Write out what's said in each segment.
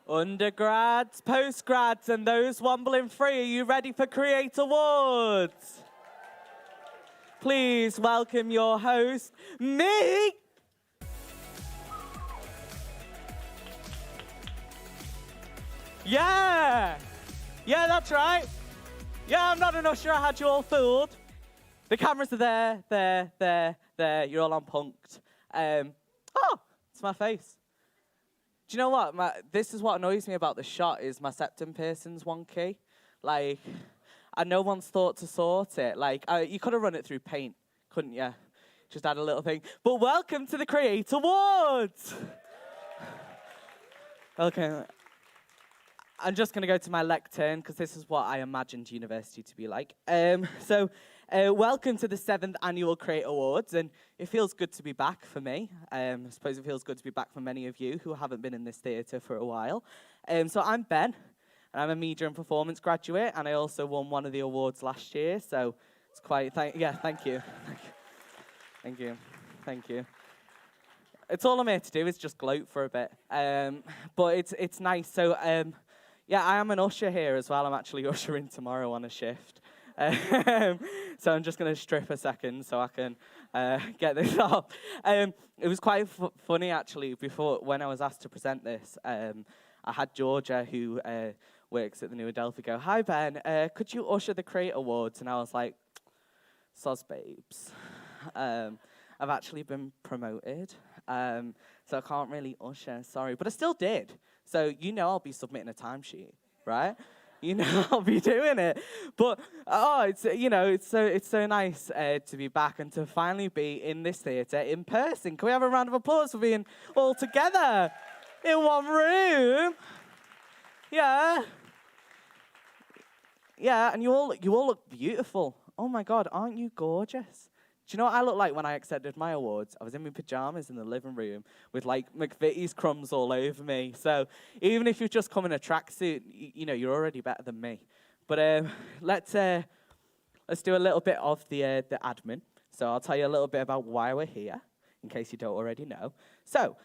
Undergrads, postgrads, and those wombling free, are you ready for Create Awards? Please welcome your host, me. Yeah, that's right. Yeah, I'm not an usher, I had you all fooled. The cameras are there, you're all on punked. Oh, it's my face. Do you know what? This is what annoys me about the shot is my septum piercing's wonky. Like, and no one's thought to sort it. Like, you could have run it through paint, couldn't you? Just add a little thing. But welcome to the Create Awards. Okay. I'm just going to go to my lectern because this is what I imagined university to be like. Welcome to the 7th Annual Create Awards, and it feels good to be back for me. I suppose it feels good to be back for many of you who haven't been in this theatre for a while. So I'm Ben, and I'm a media and performance graduate, and I also won one of the awards last year, so it's quite, thank you. It's all I'm here to do is just gloat for a bit, but it's nice. So, yeah, I am an usher here as well. I'm actually ushering tomorrow on a shift. So I'm just going to strip a second so I can get this off. It was quite funny, actually, when I was asked to present this. I had Georgia, who works at the New Adelphi, go, "Hi, Ben, could you usher the Create Awards?" And I was like, "Soz babes. I've actually been promoted, so I can't really usher, sorry." But I still did. So you know I'll be submitting a timesheet, right? You know I'll be doing it. But it's so nice to be back and to finally be in this theatre in person. Can we have a round of applause for being all together in one room? Yeah. Yeah, and you all look beautiful. Oh my God, aren't you gorgeous? Do you know what I look like when I accepted my awards? I was in my pajamas in the living room with like McVitie's crumbs all over me. So even if you've just come in a tracksuit, you know, you're already better than me. But let's do a little bit of the admin. So I'll tell you a little bit about why we're here, in case you don't already know. So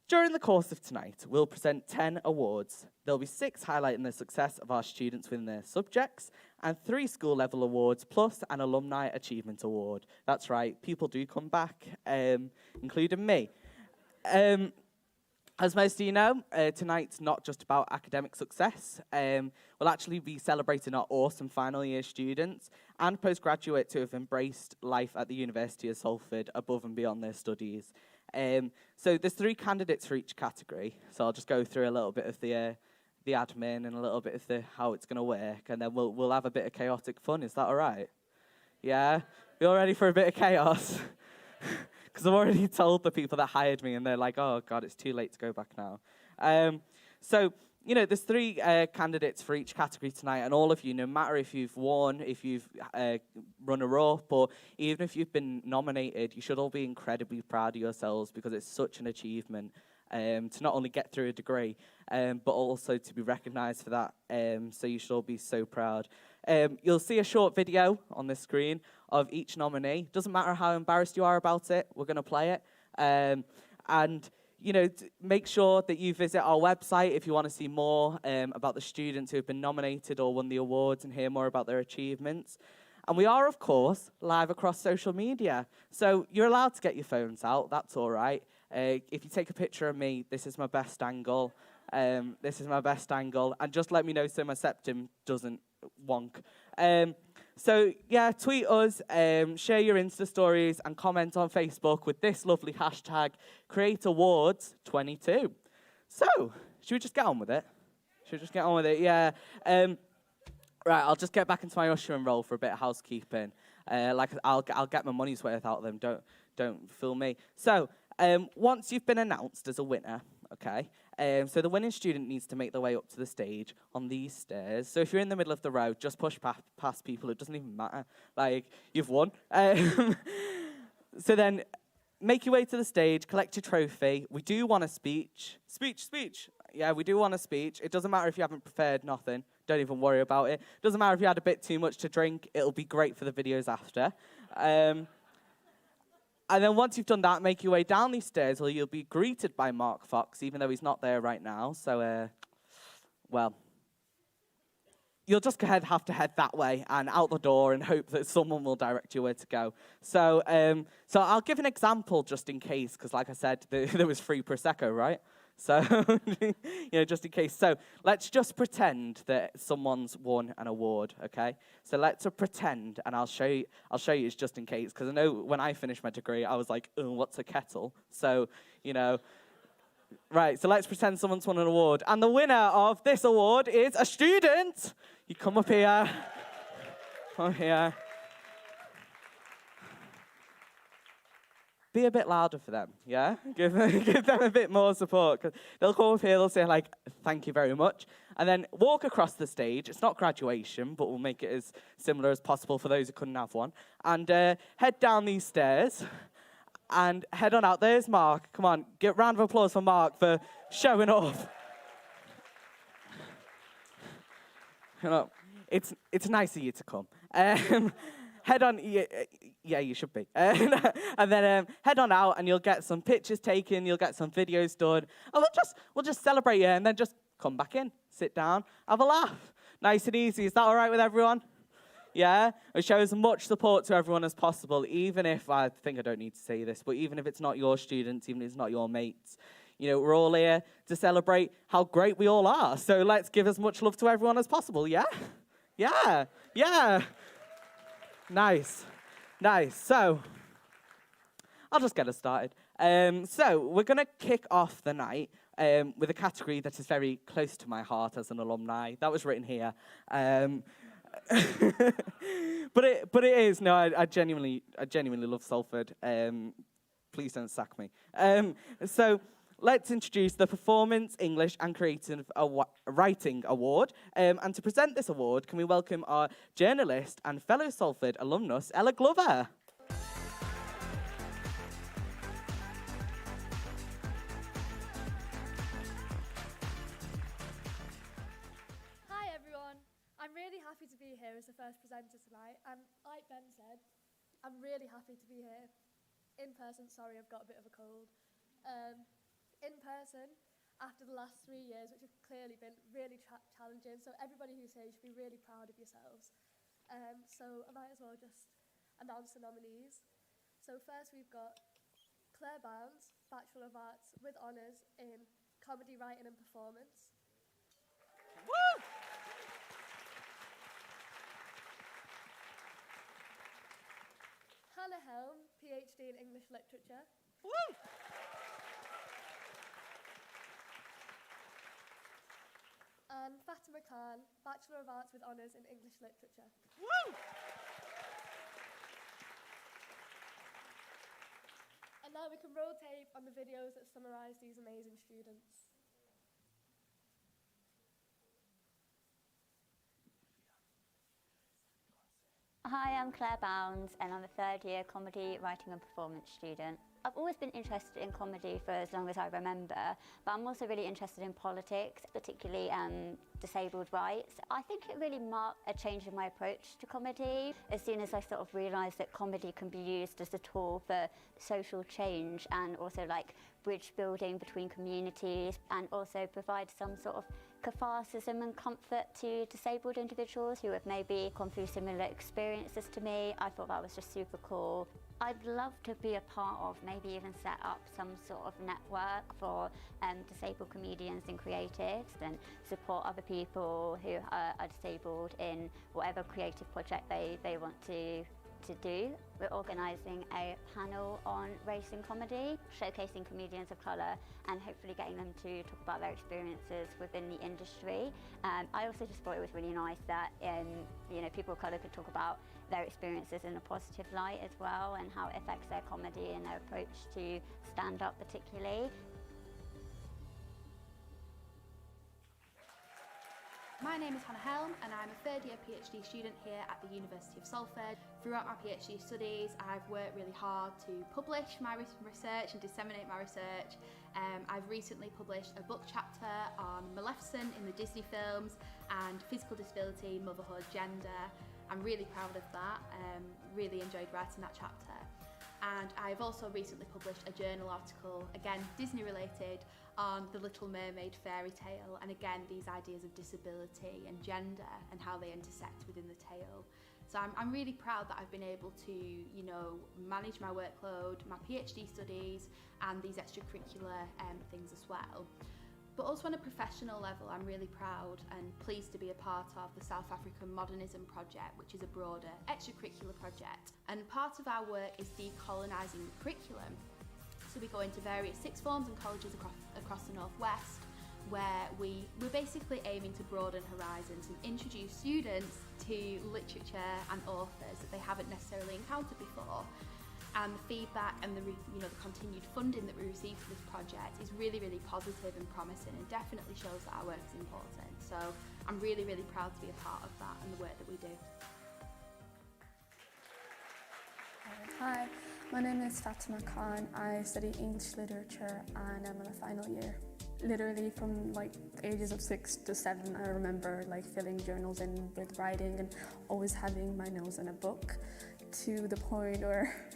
during the course of tonight, we'll present 10 awards. There'll be 6 highlighting the success of our students within their subjects, and 3 school-level awards, plus an Alumni Achievement Award. That's right, people do come back, including me. As most of you know, tonight's not just about academic success. We'll actually be celebrating our awesome final year students and postgraduates who have embraced life at the University of Salford above and beyond their studies. So there's 3 candidates for each category. So I'll just go through a little bit of the admin and a little bit of how it's going to work, and then we'll have a bit of chaotic fun. Is that all right? Yeah? You all ready for a bit of chaos? Because I've already told the people that hired me, and they're like, "Oh, God, it's too late to go back now." So, you know, there's 3 candidates for each category tonight, and all of you, no matter if you've won, if you've runner-up, or even if you've been nominated, you should all be incredibly proud of yourselves because it's such an achievement to not only get through a degree, but also to be recognised for that. So you should all be so proud. You'll see a short video on the screen of each nominee. Doesn't matter how embarrassed you are about it, we're going to play it. And you know, make sure that you visit our website if you want to see more about the students who have been nominated or won the awards and hear more about their achievements. And we are, of course, live across social media. So you're allowed to get your phones out. That's all right. If you take a picture of me, this is my best angle. And just let me know so my septum doesn't wonk. So, yeah, tweet us, share your Insta stories, and comment on Facebook with this lovely hashtag, CreateAwards22. So, should we just get on with it? Yeah. Right, I'll just get back into my ushering role for a bit of housekeeping. I'll get my money's worth out of them. Don't fool me. So, once you've been announced as a winner, okay, so the winning student needs to make their way up to the stage on these stairs. So if you're in the middle of the row, just push past people. It doesn't even matter. Like, you've won. So then make your way to the stage, collect your trophy. We do want a speech. Speech. Yeah, we do want a speech. It doesn't matter if you haven't prepared nothing. Don't even worry about it. Doesn't matter if you had a bit too much to drink. It'll be great for the videos after. And then once you've done that, make your way down these stairs, or you'll be greeted by Mark Fox, even though he's not there right now. So well, you'll just have to head that way and out the door and hope that someone will direct you where to go. So so I'll give an example just in case, because like I said, there was free Prosecco, right? So, just in case. So let's just pretend that someone's won an award, okay? So let's pretend, and I'll show you it's just in case, because I know when I finished my degree, I was like, oh, what's a kettle? So, right, so let's pretend someone's won an award. And the winner of this award is a student. You come up here. Come here. Be a bit louder for them, yeah? Give them a bit more support. 'Cause they'll come up here, they'll say, like, thank you very much. And then walk across the stage. It's not graduation, but we'll make it as similar as possible for those who couldn't have one. And head down these stairs and head on out. There's Mark. Come on, give a round of applause for Mark for showing off. It's nice of you to come. Head on, yeah, you should be. And then head on out, and you'll get some pictures taken, you'll get some videos done, and we'll just celebrate you, and then just come back in, sit down, have a laugh. Nice and easy. Is that all right with everyone? Yeah? It shows as much support to everyone as possible, even if, I think I don't need to say this, but even if it's not your students, even if it's not your mates. We're all here to celebrate how great we all are. So let's give as much love to everyone as possible, yeah? Yeah. Nice. So, I'll just get us started. So, we're going to kick off the night with a category that is very close to my heart as an alumni. That was written here. But it is. No, I genuinely love Salford. Please don't sack me. So, let's introduce the Performance, English and Creative Writing Award. And to present this award, can we welcome our journalist and fellow Salford alumnus, Ella Glover. Hi everyone. I'm really happy to be here as the first presenter tonight. And like Ben said, I'm really happy to be here in person. Sorry, I've got a bit of a cold. In person after the last 3 years, which have clearly been really challenging. So everybody who's here, you should be really proud of yourselves. So I might as well just announce the nominees. So first we've got Claire Bounds, Bachelor of Arts with honours in Comedy, Writing and Performance. Woo! Hannah Helm, PhD in English Literature. Woo! And Fatima Khan, Bachelor of Arts with honours in English Literature. Woo! And now we can roll tape on the videos that summarise these amazing students. Hi, I'm Claire Bounds and I'm a third-year comedy, writing and performance student. I've always been interested in comedy for as long as I remember, but I'm also really interested in politics, particularly disabled rights. I think it really marked a change in my approach to comedy as soon as I sort of realised that comedy can be used as a tool for social change and also like bridge building between communities and also provide some sort of catharsis and comfort to disabled individuals who have maybe gone through similar experiences to me. I thought that was just super cool. I'd love to be a part of, maybe even set up some sort of network for disabled comedians and creatives and support other people who are disabled in whatever creative project they want to do. We're organising a panel on race and comedy, showcasing comedians of colour and hopefully getting them to talk about their experiences within the industry. I also just thought it was really nice that people of colour could talk about their experiences in a positive light as well and how it affects their comedy and their approach to stand-up particularly. My name is Hannah Helm and I'm a third year PhD student here at the University of Salford. Throughout my PhD studies I've worked really hard to publish my research and disseminate my research. I've recently published a book chapter on Maleficent in the Disney films and physical disability, motherhood, gender. I'm really proud of that, really enjoyed writing that chapter. And I've also recently published a journal article, again Disney related, on the Little Mermaid fairy tale, and again these ideas of disability and gender and how they intersect within the tale. So I'm really proud that I've been able to, you know, manage my workload, my PhD studies and these extracurricular things as well. But also on a professional level, I'm really proud and pleased to be a part of the South African Modernism Project, which is a broader extracurricular project. And part of our work is decolonising the curriculum. So we go into various sixth forms and colleges across the Northwest, where we're basically aiming to broaden horizons and introduce students to literature and authors that they haven't necessarily encountered before. And the feedback and the continued funding that we receive for this project is really, really positive and promising, and definitely shows that our work is important. So I'm really, really proud to be a part of that and the work that we do. Hi, my name is Fatima Khan. I study English literature and I'm in a final year. Literally from like ages of 6 to 7, I remember like filling journals in with writing and always having my nose in a book, to the point where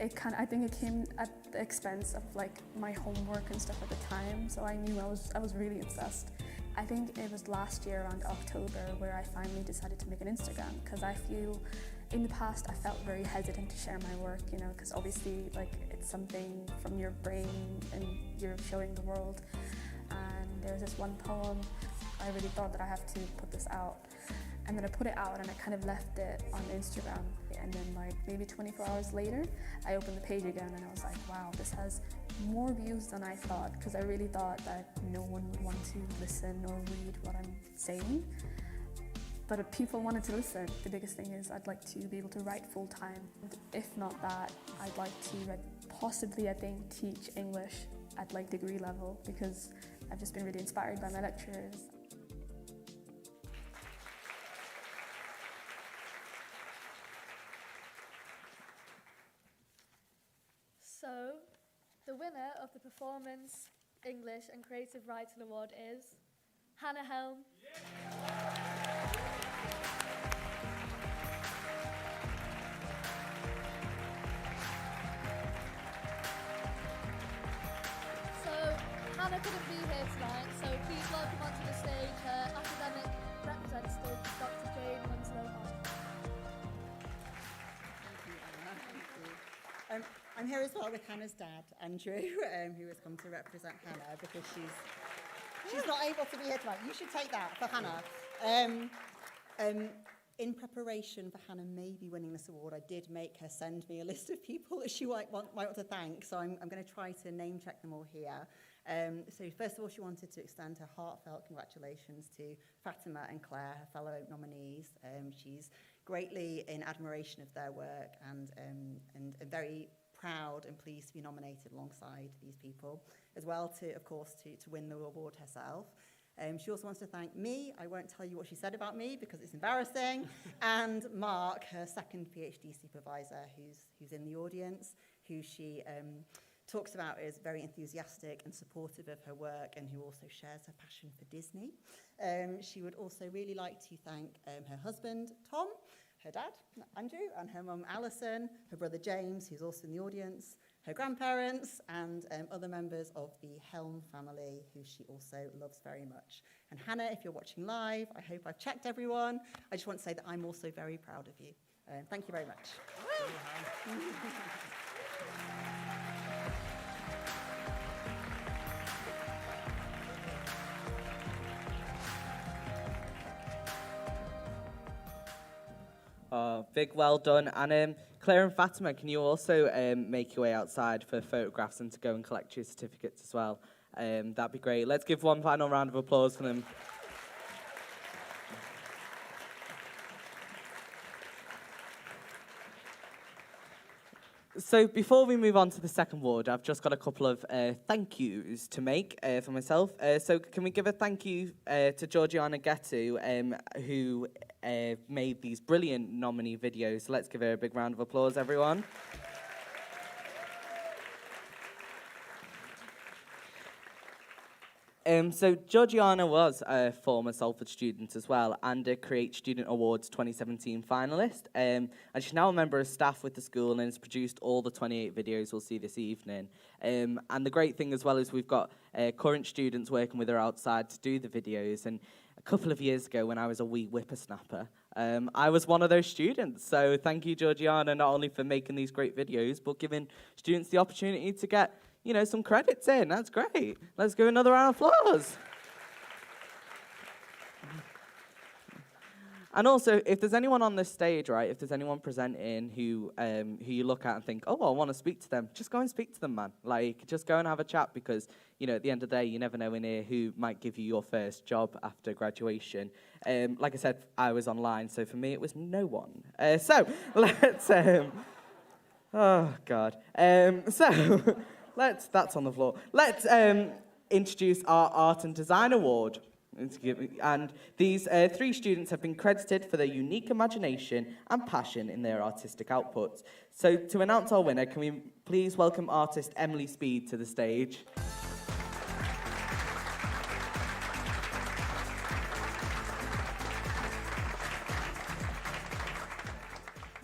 I think it came at the expense of like my homework and stuff at the time. So I knew I was really obsessed. I think it was last year around October where I finally decided to make an Instagram, because I feel in the past I felt very hesitant to share my work, you know, because obviously like it's something from your brain and you're showing the world. And there's this one poem, I really thought that I have to put this out. And then I put it out and I kind of left it on Instagram. And then like maybe 24 hours later, I opened the page again and I was like, wow, this has more views than I thought, because I really thought that no one would want to listen or read what I'm saying. But if people wanted to listen, the biggest thing is I'd like to be able to write full time. If not that, I'd like to possibly, I think, teach English at like degree level, because I've just been really inspired by my lecturers. So, the winner of the Performance, English and Creative Writing Award is Hannah Helm. So, Hannah couldn't be here tonight, so please welcome onto the stage her academic representative, Dr. Jane Winslow-Hall. I'm here as well with Hannah's dad, Andrew, who has come to represent Hannah because she's not able to be here tonight. You should take that for Hannah. In preparation for Hannah maybe winning this award, I did make her send me a list of people that she might want to thank, so I'm going to try to name check them all here. So first of all, she wanted to extend her heartfelt congratulations to Fatima and Claire, her fellow nominees. She's greatly in admiration of their work and very proud and pleased to be nominated alongside these people, as well to, of course, to win the award herself. She also wants to thank me. I won't tell you what she said about me because it's embarrassing. And Mark, her second PhD supervisor, who's in the audience, who she talks about is very enthusiastic and supportive of her work, and who also shares her passion for Disney. She would also really like to thank her husband, Tom, her dad, Andrew, and her mum, Alison, her brother, James, who's also in the audience, her grandparents, and other members of the Helm family, who she also loves very much. And Hannah, if you're watching live, I hope I've checked everyone. I just want to say that I'm also very proud of you. Thank you very much. Big well done. And Claire and Fatima, can you also make your way outside for photographs and to go and collect your certificates as well? That'd be great. Let's give one final round of applause for them. So before we move on to the second award, I've just got a couple of thank yous to make for myself. So can we give a thank you to Georgiana Getu, who made these brilliant nominee videos. So let's give her a big round of applause, everyone. So Georgiana was a former Salford student as well and a Create Student Awards 2017 finalist. And she's now a member of staff with the school and has produced all the 28 videos we'll see this evening. And the great thing as well is we've got current students working with her outside to do the videos. And a couple of years ago when I was a wee whippersnapper, I was one of those students. So thank you, Georgiana, not only for making these great videos, but giving students the opportunity to get some credits in. That's great. Let's give another round of applause. And also, if there's anyone on this stage, right, if there's anyone presenting who you look at and think, oh, I want to speak to them, just go and speak to them, man. Like, just go and have a chat because, at the end of the day, you never know in here who might give you your first job after graduation. Like I said, I was online, so for me, it was no one. So, let's... oh, God. That's on the floor. Let's introduce our Art and Design Award. And these 3 students have been credited for their unique imagination and passion in their artistic outputs. So to announce our winner, can we please welcome artist Emily Speed to the stage?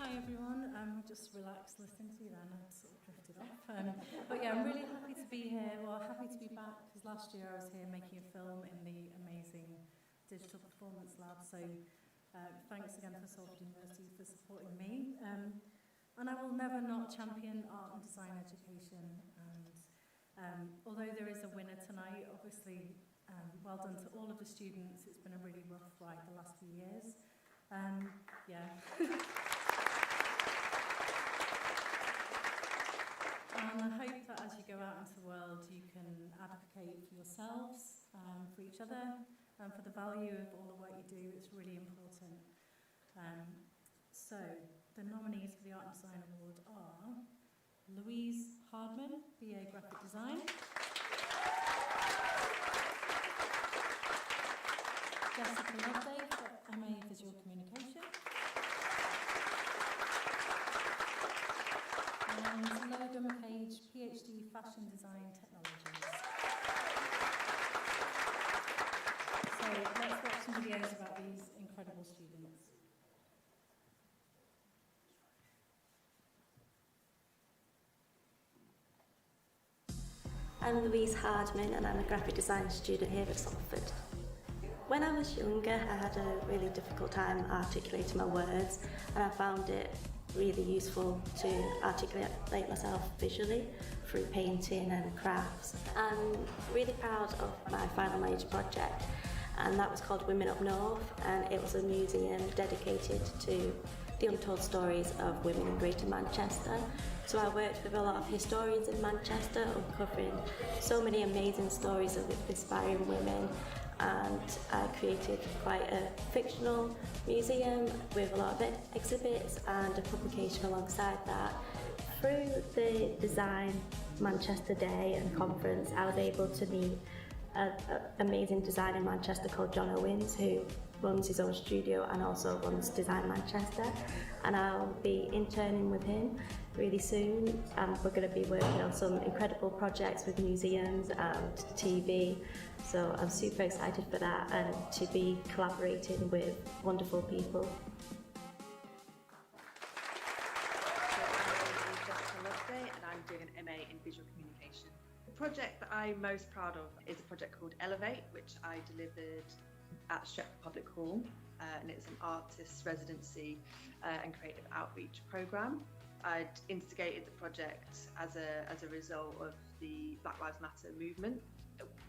Hi everyone, just relaxed listening to you then, I sort of drifted off. But yeah, I'm really happy to be here, happy to be back, because last year I was here making a film in the amazing Digital Performance Lab, so thanks again for Salford University for supporting me. And I will never not champion art and design education, and although there is a winner tonight, obviously well done to all of the students. It's been a really rough ride the last few years. Yeah. And I hope that as you go out into the world, you can advocate for yourselves, for each other, and for the value of all the work you do. It's really important. So, the nominees for the Art and Design Award are Louise Hardman, BA Graphic Design, Jessica Loveday for MA Visual Communication, and Logan Page, PhD Fashion Design Technologies. So let's watch some videos about these incredible students. I'm Louise Hardman and I'm a graphic design student here at Salford. When I was younger, I had a really difficult time articulating my words, and I found it really useful to articulate myself visually through painting and crafts. I'm really proud of my final major project, and that was called Women Up North, and it was a museum dedicated to the untold stories of women in Greater Manchester. So I worked with a lot of historians in Manchester, uncovering so many amazing stories of inspiring women, and I created quite a fictional museum with a lot of exhibits and a publication alongside that. Through the Design Manchester Day and conference, I was able to meet an amazing designer in Manchester called John Owens, who runs his own studio and also runs Design Manchester, and I'll be interning with him really soon, and we're going to be working on some incredible projects with museums and TV, so I'm super excited for that and to be collaborating with wonderful people. I'm Jessica Loveday and I'm doing an MA in Visual Communication. The project that I'm most proud of is a project called Elevate, which I delivered at Stretford Public Hall, and it's an artist's residency and creative outreach programme. I'd instigated the project as a result of the Black Lives Matter movement.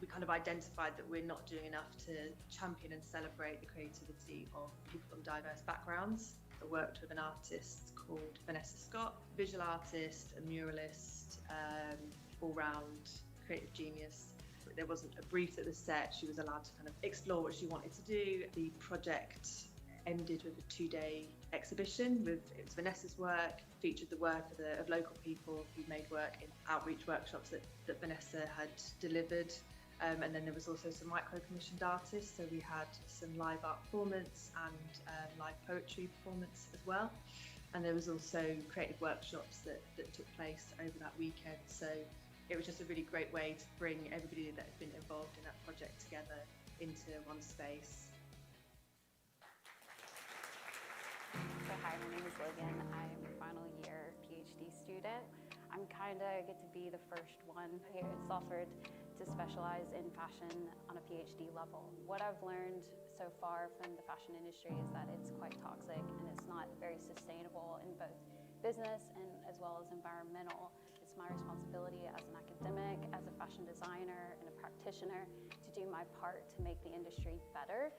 We kind of identified that we're not doing enough to champion and celebrate the creativity of people from diverse backgrounds. I worked with an artist called Vanessa Scott, visual artist, a muralist, all-round creative genius. There wasn't a brief that was set. She was allowed to kind of explore what she wanted to do. The project ended with a 2-day exhibition with it was Vanessa's work, featured the work of local people who made work in outreach workshops that Vanessa had delivered. And then there was also some micro-commissioned artists, so we had some live art performance and live poetry performance as well. And there was also creative workshops that took place over that weekend. So it was just a really great way to bring everybody that had been involved in that project together into one space. So hi, my name is Logan. I'm a final year PhD student. I'm kind of get to be the first one here at Salford to specialize in fashion on a PhD level. What I've learned so far from the fashion industry is that it's quite toxic and it's not very sustainable in both business and as well as environmental. It's my responsibility as an academic, as a fashion designer and a practitioner to do my part to make the industry better.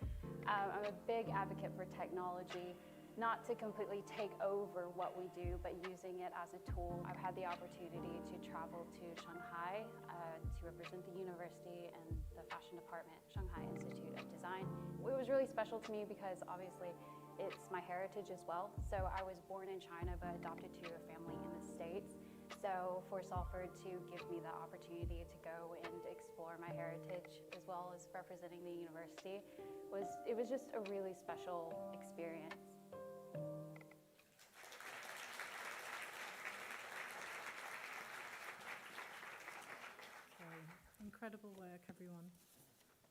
I'm a big advocate for technology, not to completely take over what we do, but using it as a tool. I've had the opportunity to travel to Shanghai to represent the university and the fashion department, Shanghai Institute of Design. It was really special to me because obviously it's my heritage as well. So I was born in China but adopted to a family in the States. So for Salford to give me the opportunity to go and explore my heritage as well as representing the university it was just a really special experience. Incredible work, everyone.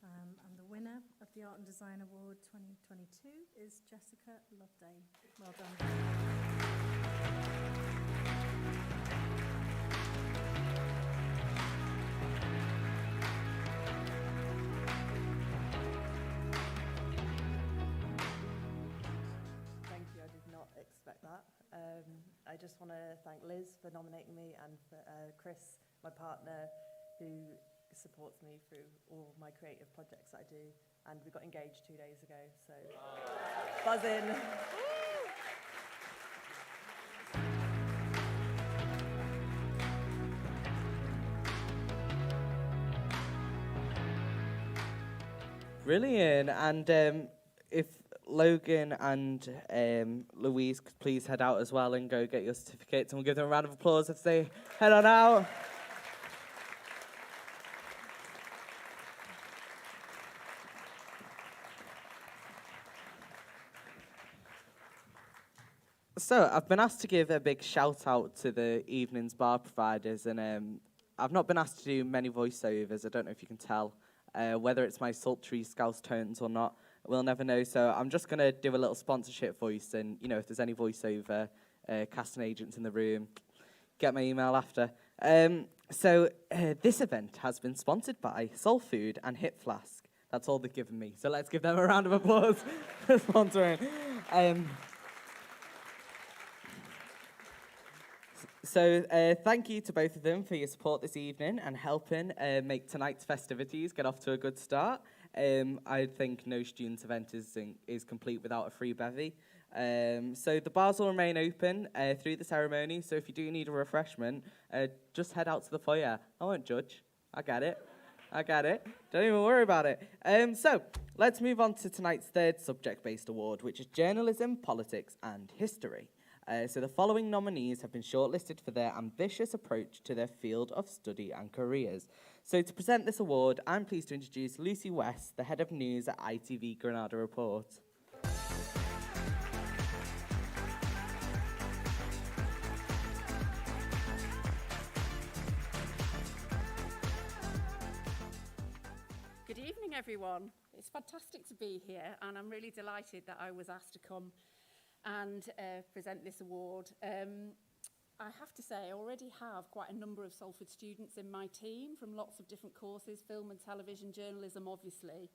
And the winner of the Art and Design Award 2022 is Jessica Loveday. Well done. Thank you, I did not expect that. I just want to thank Liz for nominating me and for Chris, my partner, who supports me through all my creative projects that I do, and we got engaged 2 days ago, so buzzing. Brilliant. And if Logan and Louise could please head out as well and go get your certificates, and we'll give them a round of applause as they head on out. So I've been asked to give a big shout out to the evening's bar providers, and I've not been asked to do many voiceovers. I don't know if you can tell whether it's my sultry Scouse tones or not. We'll never know. So I'm just going to do a little sponsorship voice, and you know, if there's any voiceover casting agents in the room, get my email after. So this event has been sponsored by Soul Food and Hip Flask. That's all they've given me. So let's give them a round of applause for sponsoring. So thank you to both of them for your support this evening and helping make tonight's festivities get off to a good start. I think no student event is complete without a free bevy. So the bars will remain open through the ceremony, so if you do need a refreshment, just head out to the foyer. I won't judge. I get it. Don't even worry about it. So let's move on to tonight's third subject-based award, which is Journalism, Politics and History. So the following nominees have been shortlisted for their ambitious approach to their field of study and careers. So to present this award, I'm pleased to introduce Lucy West, the head of news at ITV Granada Report. Good evening, everyone. It's fantastic to be here, and I'm really delighted that I was asked to come and present this award. I have to say, I already have quite a number of Salford students in my team from lots of different courses, film and television, journalism, obviously,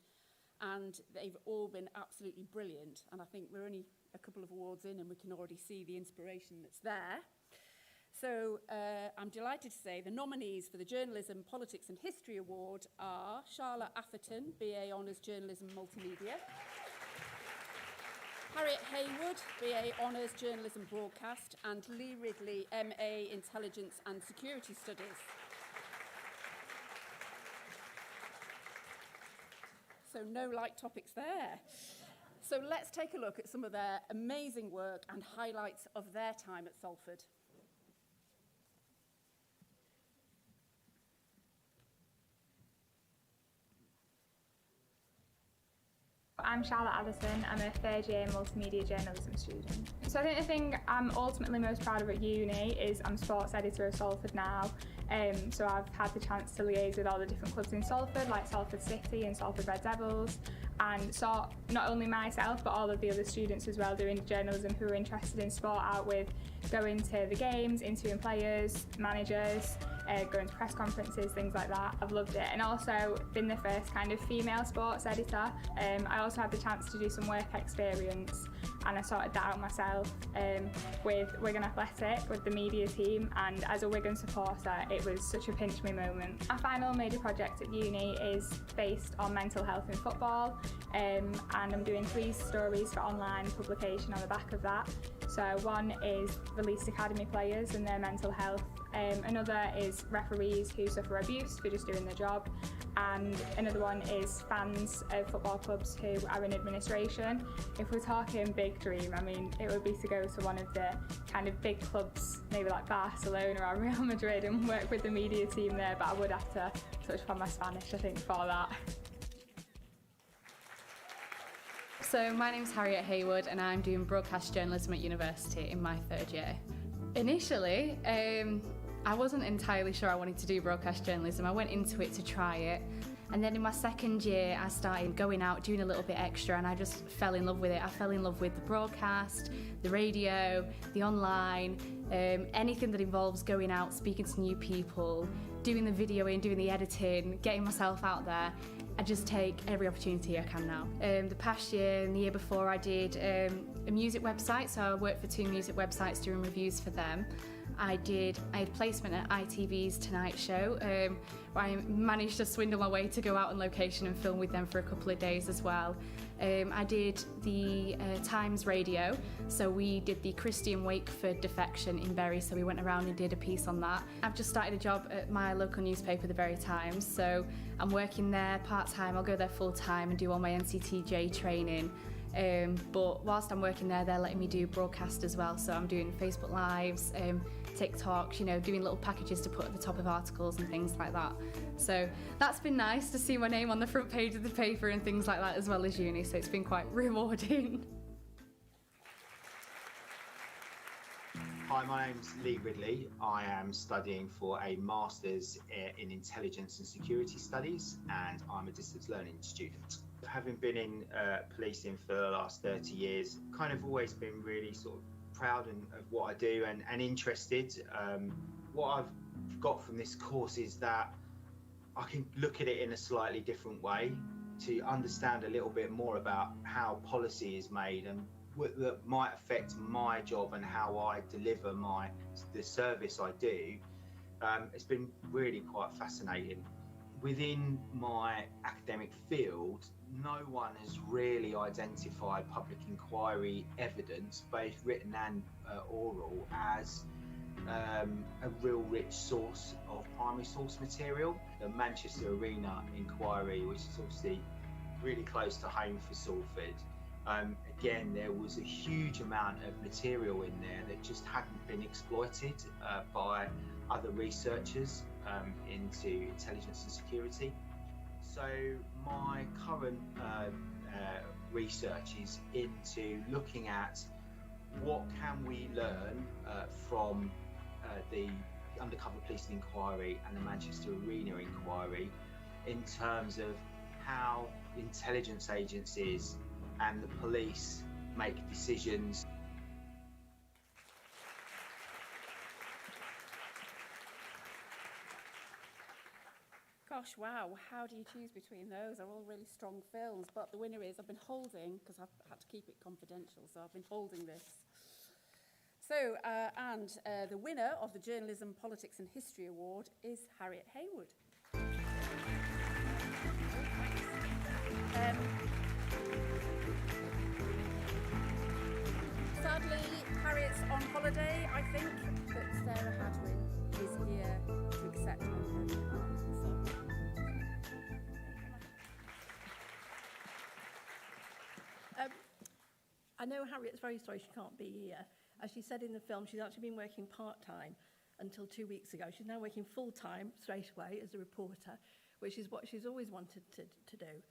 and they've all been absolutely brilliant. And I think we're only a couple of awards in and we can already see the inspiration that's there. So I'm delighted to say the nominees for the Journalism, Politics and History Award are Charlotte Atherton, BA Honours Journalism Multimedia, Harriet Haywood, BA Honours Journalism Broadcast, and Lee Ridley, MA Intelligence and Security Studies. So no light topics there. So let's take a look at some of their amazing work and highlights of their time at Salford. I'm Charlotte Allison. I'm a third year multimedia journalism student. So I think the thing I'm ultimately most proud of at uni is I'm sports editor of Salford now. So I've had the chance to liaise with all the different clubs in Salford, like Salford City and Salford Red Devils, and sort not only myself but all of the other students as well doing journalism who are interested in sport out with going to the games, interviewing players, managers, going to press conferences, things like that. I've loved it, and also been the first kind of female sports editor. I also had the chance to do some work experience, and I sorted that out myself with Wigan Athletic, with the media team, and as a Wigan supporter it was such a pinch me moment. Our final major project at uni is based on mental health in football, and I'm doing 3 stories for online publication on the back of that. So one is released academy players and their mental health, another is referees who suffer abuse for just doing their job, and another one is fans of football clubs who are in administration. If we're talking big dream, I mean, it would be to go to one of the kind of big clubs, maybe like Barcelona or Real Madrid, and work with the media team there, but I would have to touch upon my Spanish, I think, for that. So my name's Harriet Haywood and I'm doing broadcast journalism at university in my 3rd year. Initially, I wasn't entirely sure I wanted to do broadcast journalism. I went into it to try it, and then in my 2nd year I started going out, doing a little bit extra, and I just fell in love with it. I fell in love with the broadcast, the radio, the online, anything that involves going out, speaking to new people, doing the videoing, doing the editing, getting myself out there. I just take every opportunity I can now. The past year and the year before I did a music website, so I worked for 2 music websites doing reviews for them. I had placement at ITV's Tonight Show, where I managed to swindle my way to go out on location and film with them for a couple of days as well. I did the Times Radio, so we did the Christian Wakeford defection in Bury, so we went around and did a piece on that. I've just started a job at my local newspaper, the Bury Times, so I'm working there part-time. I'll go there full-time and do all my NCTJ training. But whilst I'm working there, they're letting me do broadcast as well, so I'm doing Facebook Lives, TikToks, you know, doing little packages to put at the top of articles and things like that. So that's been nice to see my name on the front page of the paper and things like that, as well as uni, so it's been quite rewarding. Hi, my name's Lee Ridley. I am studying for a Masters in Intelligence and Security Studies, and I'm a distance learning student. Having been in policing for the last 30 years, kind of always been really sort of proud of what I do and interested. What I've got from this course is that I can look at it in a slightly different way to understand a little bit more about how policy is made and what that might affect my job and how I deliver the service I do. It's been really quite fascinating. Within my academic field, no one has really identified public inquiry evidence, both written and oral, as a real rich source of primary source material. The Manchester Arena inquiry, which is obviously really close to home for Salford, again, there was a huge amount of material in there that just hadn't been exploited by other researchers into intelligence and security. So my current research is into looking at what can we learn from the undercover policing inquiry and the Manchester Arena inquiry in terms of how intelligence agencies and the police make decisions. Gosh, wow, how do you choose between those? They're all really strong films, but the winner is, I've been holding, because I've had to keep it confidential, so I've been holding this. So, the winner of the Journalism, Politics and History Award is Harriet Haywood. Sadly, Harriet's on holiday, I think, but Sarah Hadwin is here to accept on her behalf. I know Harriet's very sorry she can't be here. As she said in the film, she's actually been working part-time until 2 weeks ago. She's now working full-time straight away as a reporter, which is what she's always wanted to do.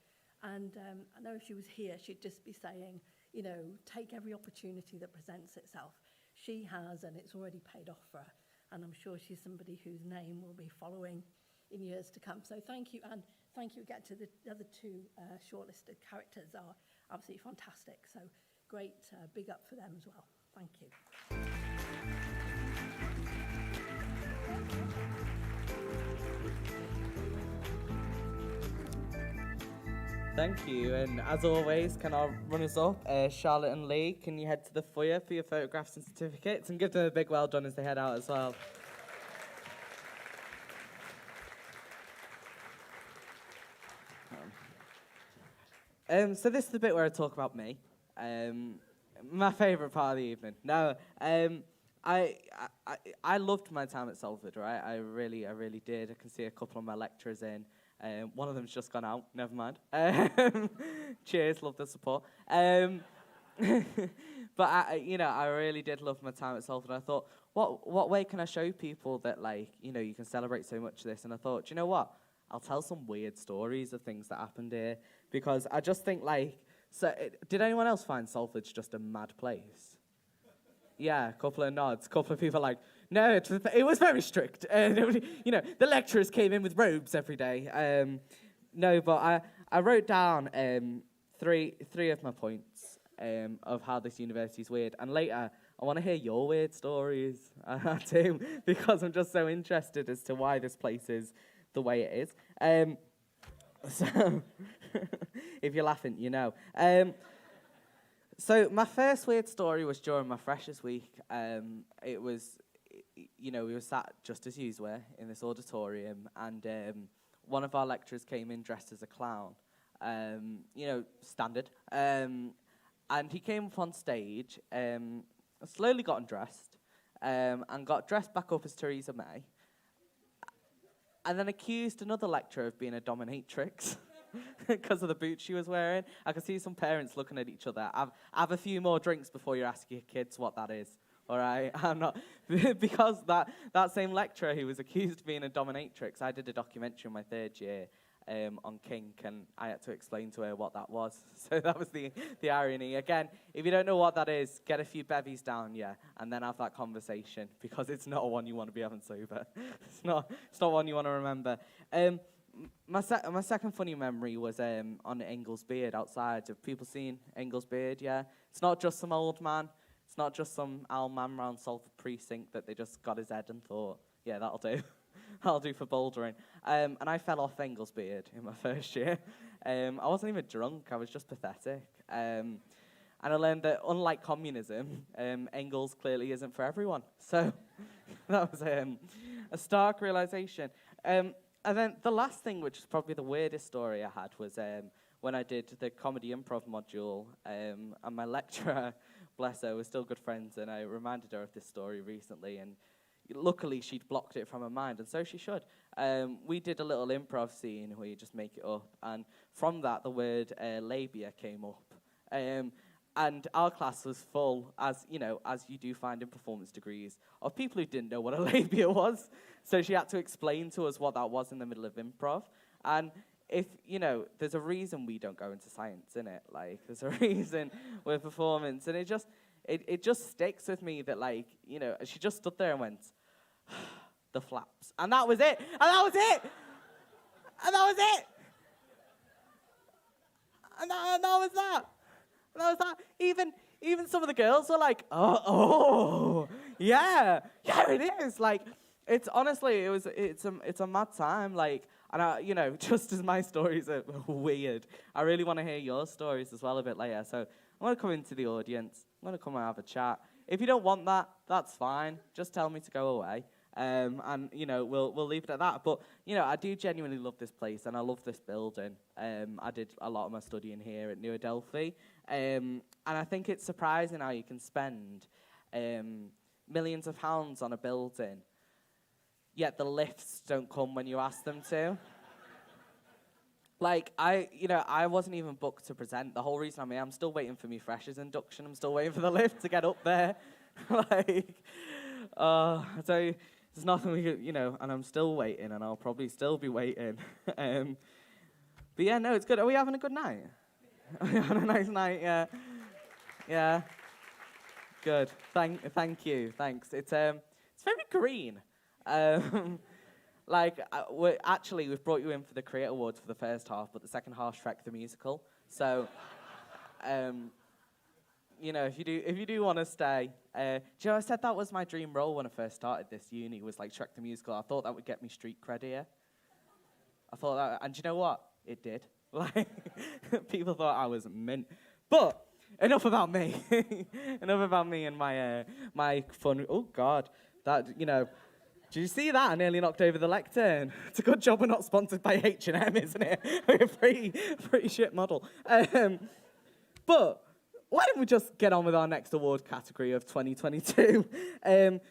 And I know if she was here, she'd just be saying, you know, take every opportunity that presents itself. She has, and it's already paid off for her. And I'm sure she's somebody whose name will be following in years to come. So thank you, and thank you again to the other two shortlisted characters are absolutely fantastic. So great, big up for them as well. Thank you. Thank you, and as always, can I run us up? Charlotte and Lee, can you head to the foyer for your photographs and certificates, and give them a big well done as they head out as well. So this is the bit where I talk about me. My favourite part of the evening. No, I loved my time at Salford, right? I really did. I can see a couple of my lecturers in. One of them's just gone out. Never mind. Cheers, love the support. But I really did love my time at Salford. I thought, what way can I show people that, like, you know, you can celebrate so much of this? And I thought, do you know what? I'll tell some weird stories of things that happened here, because I just think, like, did anyone else find Salford's just a mad place? Yeah, a couple of nods, a couple of people like, no, it was very strict. You know, the lecturers came in with robes every day. No, but I wrote down three of my points of how this university is weird, and later I want to hear your weird stories too, because I'm just so interested as to why this place is the way it is. So, if you're laughing, you know. So my first weird story was during my Freshers' Week. It was, you know, we were sat just as yous were in this auditorium, and one of our lecturers came in dressed as a clown. You know, standard. And he came up on stage, slowly got undressed, and got dressed back up as Theresa May, and then accused another lecturer of being a dominatrix because of the boots she was wearing. I could see some parents looking at each other. Have a few more drinks before you ask your kids what that is. All right, I'm not, because that same lecturer who was accused of being a dominatrix, I did a documentary in my third year on kink, and I had to explain to her what that was. So that was the irony. Again, if you don't know what that is, get a few bevies down, yeah, and then have that conversation, because it's not one you want to be having sober. It's not one you want to remember. My second funny memory was on Engels Beard outside. Have people seen Engels Beard? Yeah, it's not just some old man. It's not just some old man around Salford precinct that they just got his head and thought, yeah, that'll do. That'll do for bouldering. And I fell off Engels Beard in my first year. I wasn't even drunk. I was just pathetic. And I learned that, unlike communism, Engels clearly isn't for everyone. So that was a stark realization. And then the last thing, which is probably the weirdest story I had, was when I did the comedy improv module, and my lecturer, bless her, we're still good friends, and I reminded her of this story recently, and luckily she'd blocked it from her mind, and so she should. We did a little improv scene where you just make it up, and from that the word labia came up. And our class was full, as you know, as you do find in performance degrees, of people who didn't know what a labia was. So she had to explain to us what that was in the middle of improv. And if, you know, there's a reason we don't go into science, innit? Like, there's a reason we're performance. And it just sticks with me that, like, you know, she just stood there and went, the flaps. And that was it. And that was it. And that was it. And that was that. And that was that. Even some of the girls were like, yeah, it is. Like, it's honestly, it's a mad time. Like, and I, you know, just as my stories are weird, I really want to hear your stories as well a bit later. So I'm going to come into the audience. I'm going to come and have a chat. If you don't want that, that's fine. Just tell me to go away. And, you know, we'll leave it at that. But, you know, I do genuinely love this place, and I love this building. I did a lot of my studying here at New Adelphi. And I think it's surprising how you can spend millions of pounds on a building, yet the lifts don't come when you ask them to. Like, I wasn't even booked to present. The whole reason I'm here, I'm still waiting for me freshers induction. I'm still waiting for the lift to get up there. Like, so there's nothing we could, you know, and I'm still waiting, and I'll probably still be waiting. But yeah, no, it's good. Are we having a good night? Are we having a nice night? Yeah. Yeah. Good. Thank you. Thanks. It's very green. We've brought you in for the Creator Awards for the first half, but the second half, Shrek the Musical. So, if you do want to stay, I said that was my dream role when I first started this uni, was like Shrek the Musical. I thought that would get me street cred here. I thought that, and do you know what? It did. Like, people thought I was mint. But enough about me. Enough about me and my fun. Oh God, that Did you see that? I nearly knocked over the lectern. It's a good job we're not sponsored by H&M, isn't it? We're a pretty shit model. But why don't we just get on with our next award category of 2022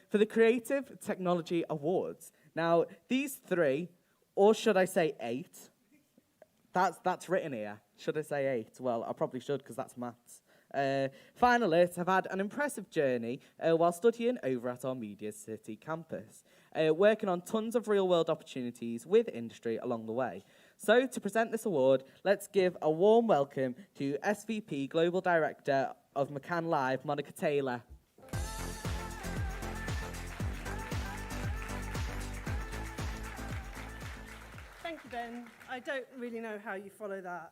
for the Creative Technology Awards. Now, these 3, or should I say 8? That's written here. Should I say 8? Well, I probably should, because that's maths. Finalists have had an impressive journey while studying over at our Media City campus, working on tons of real-world opportunities with industry along the way. So, to present this award, let's give a warm welcome to SVP Global Director of McCann Live, Monica Taylor. Thank you, Ben. I don't really know how you follow that.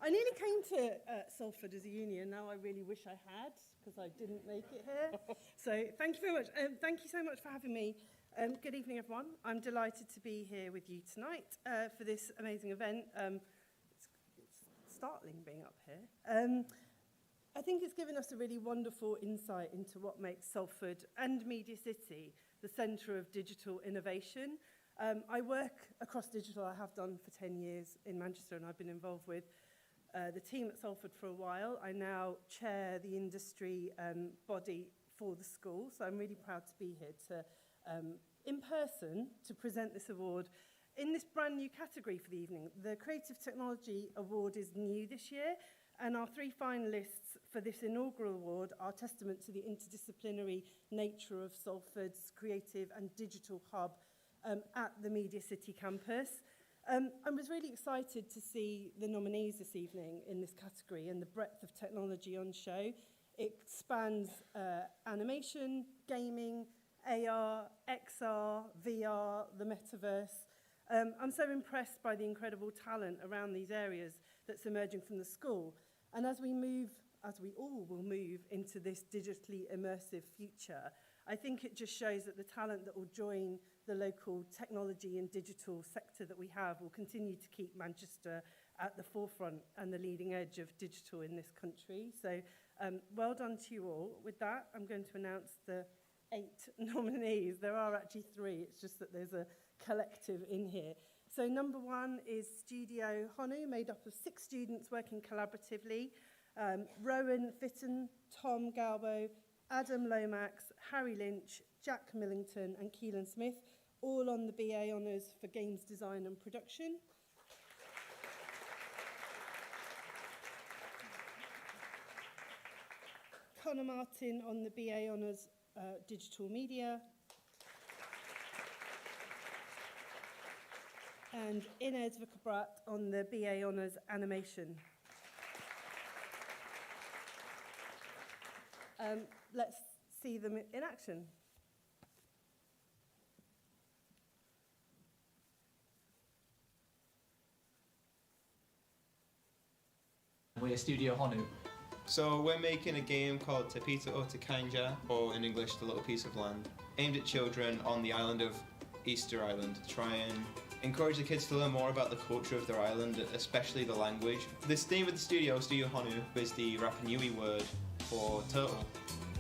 I nearly came to Salford as a uni, and now I really wish I had, because I didn't make it here. So thank you very much. Thank you so much for having me. Good evening, everyone. I'm delighted to be here with you tonight for this amazing event. It's startling being up here. I think it's given us a really wonderful insight into what makes Salford and Media City the centre of digital innovation. I work across digital. I have done for 10 years in Manchester, and I've been involved with the team at Salford for a while. I now chair the industry body for the school, so I'm really proud to be here to, in person, to present this award in this brand new category for the evening. The Creative Technology Award is new this year, and our 3 finalists for this inaugural award are testament to the interdisciplinary nature of Salford's creative and digital hub at the Media City campus. I was really excited to see the nominees this evening in this category and the breadth of technology on show. It spans animation, gaming, AR, XR, VR, the metaverse. I'm so impressed by the incredible talent around these areas that's emerging from the school. And as we all will move into this digitally immersive future, I think it just shows that the talent that will join the local technology and digital sector that we have will continue to keep Manchester at the forefront and the leading edge of digital in this country. So well done to you all. With that, I'm going to announce the 8 nominees. There are actually 3. It's just that there's a collective in here. So number 1 is Studio Honu, made up of 6 students working collaboratively. Rowan Fitton, Tom Galbo, Adam Lomax, Harry Lynch, Jack Millington and Keelan Smith, all on the BA Honours for Games Design and Production. Connor Martin on the BA Honours Digital Media. And Inez Vikabrat on the BA Honours Animation. Let's see them in action. We're Studio Honu. So we're making a game called Tepita o Takanja, or in English, The Little Piece of Land, aimed at children on the island of Easter Island to try and encourage the kids to learn more about the culture of their island, especially the language. The theme of the Studio Honu, is the Rapa Nui word for turtle.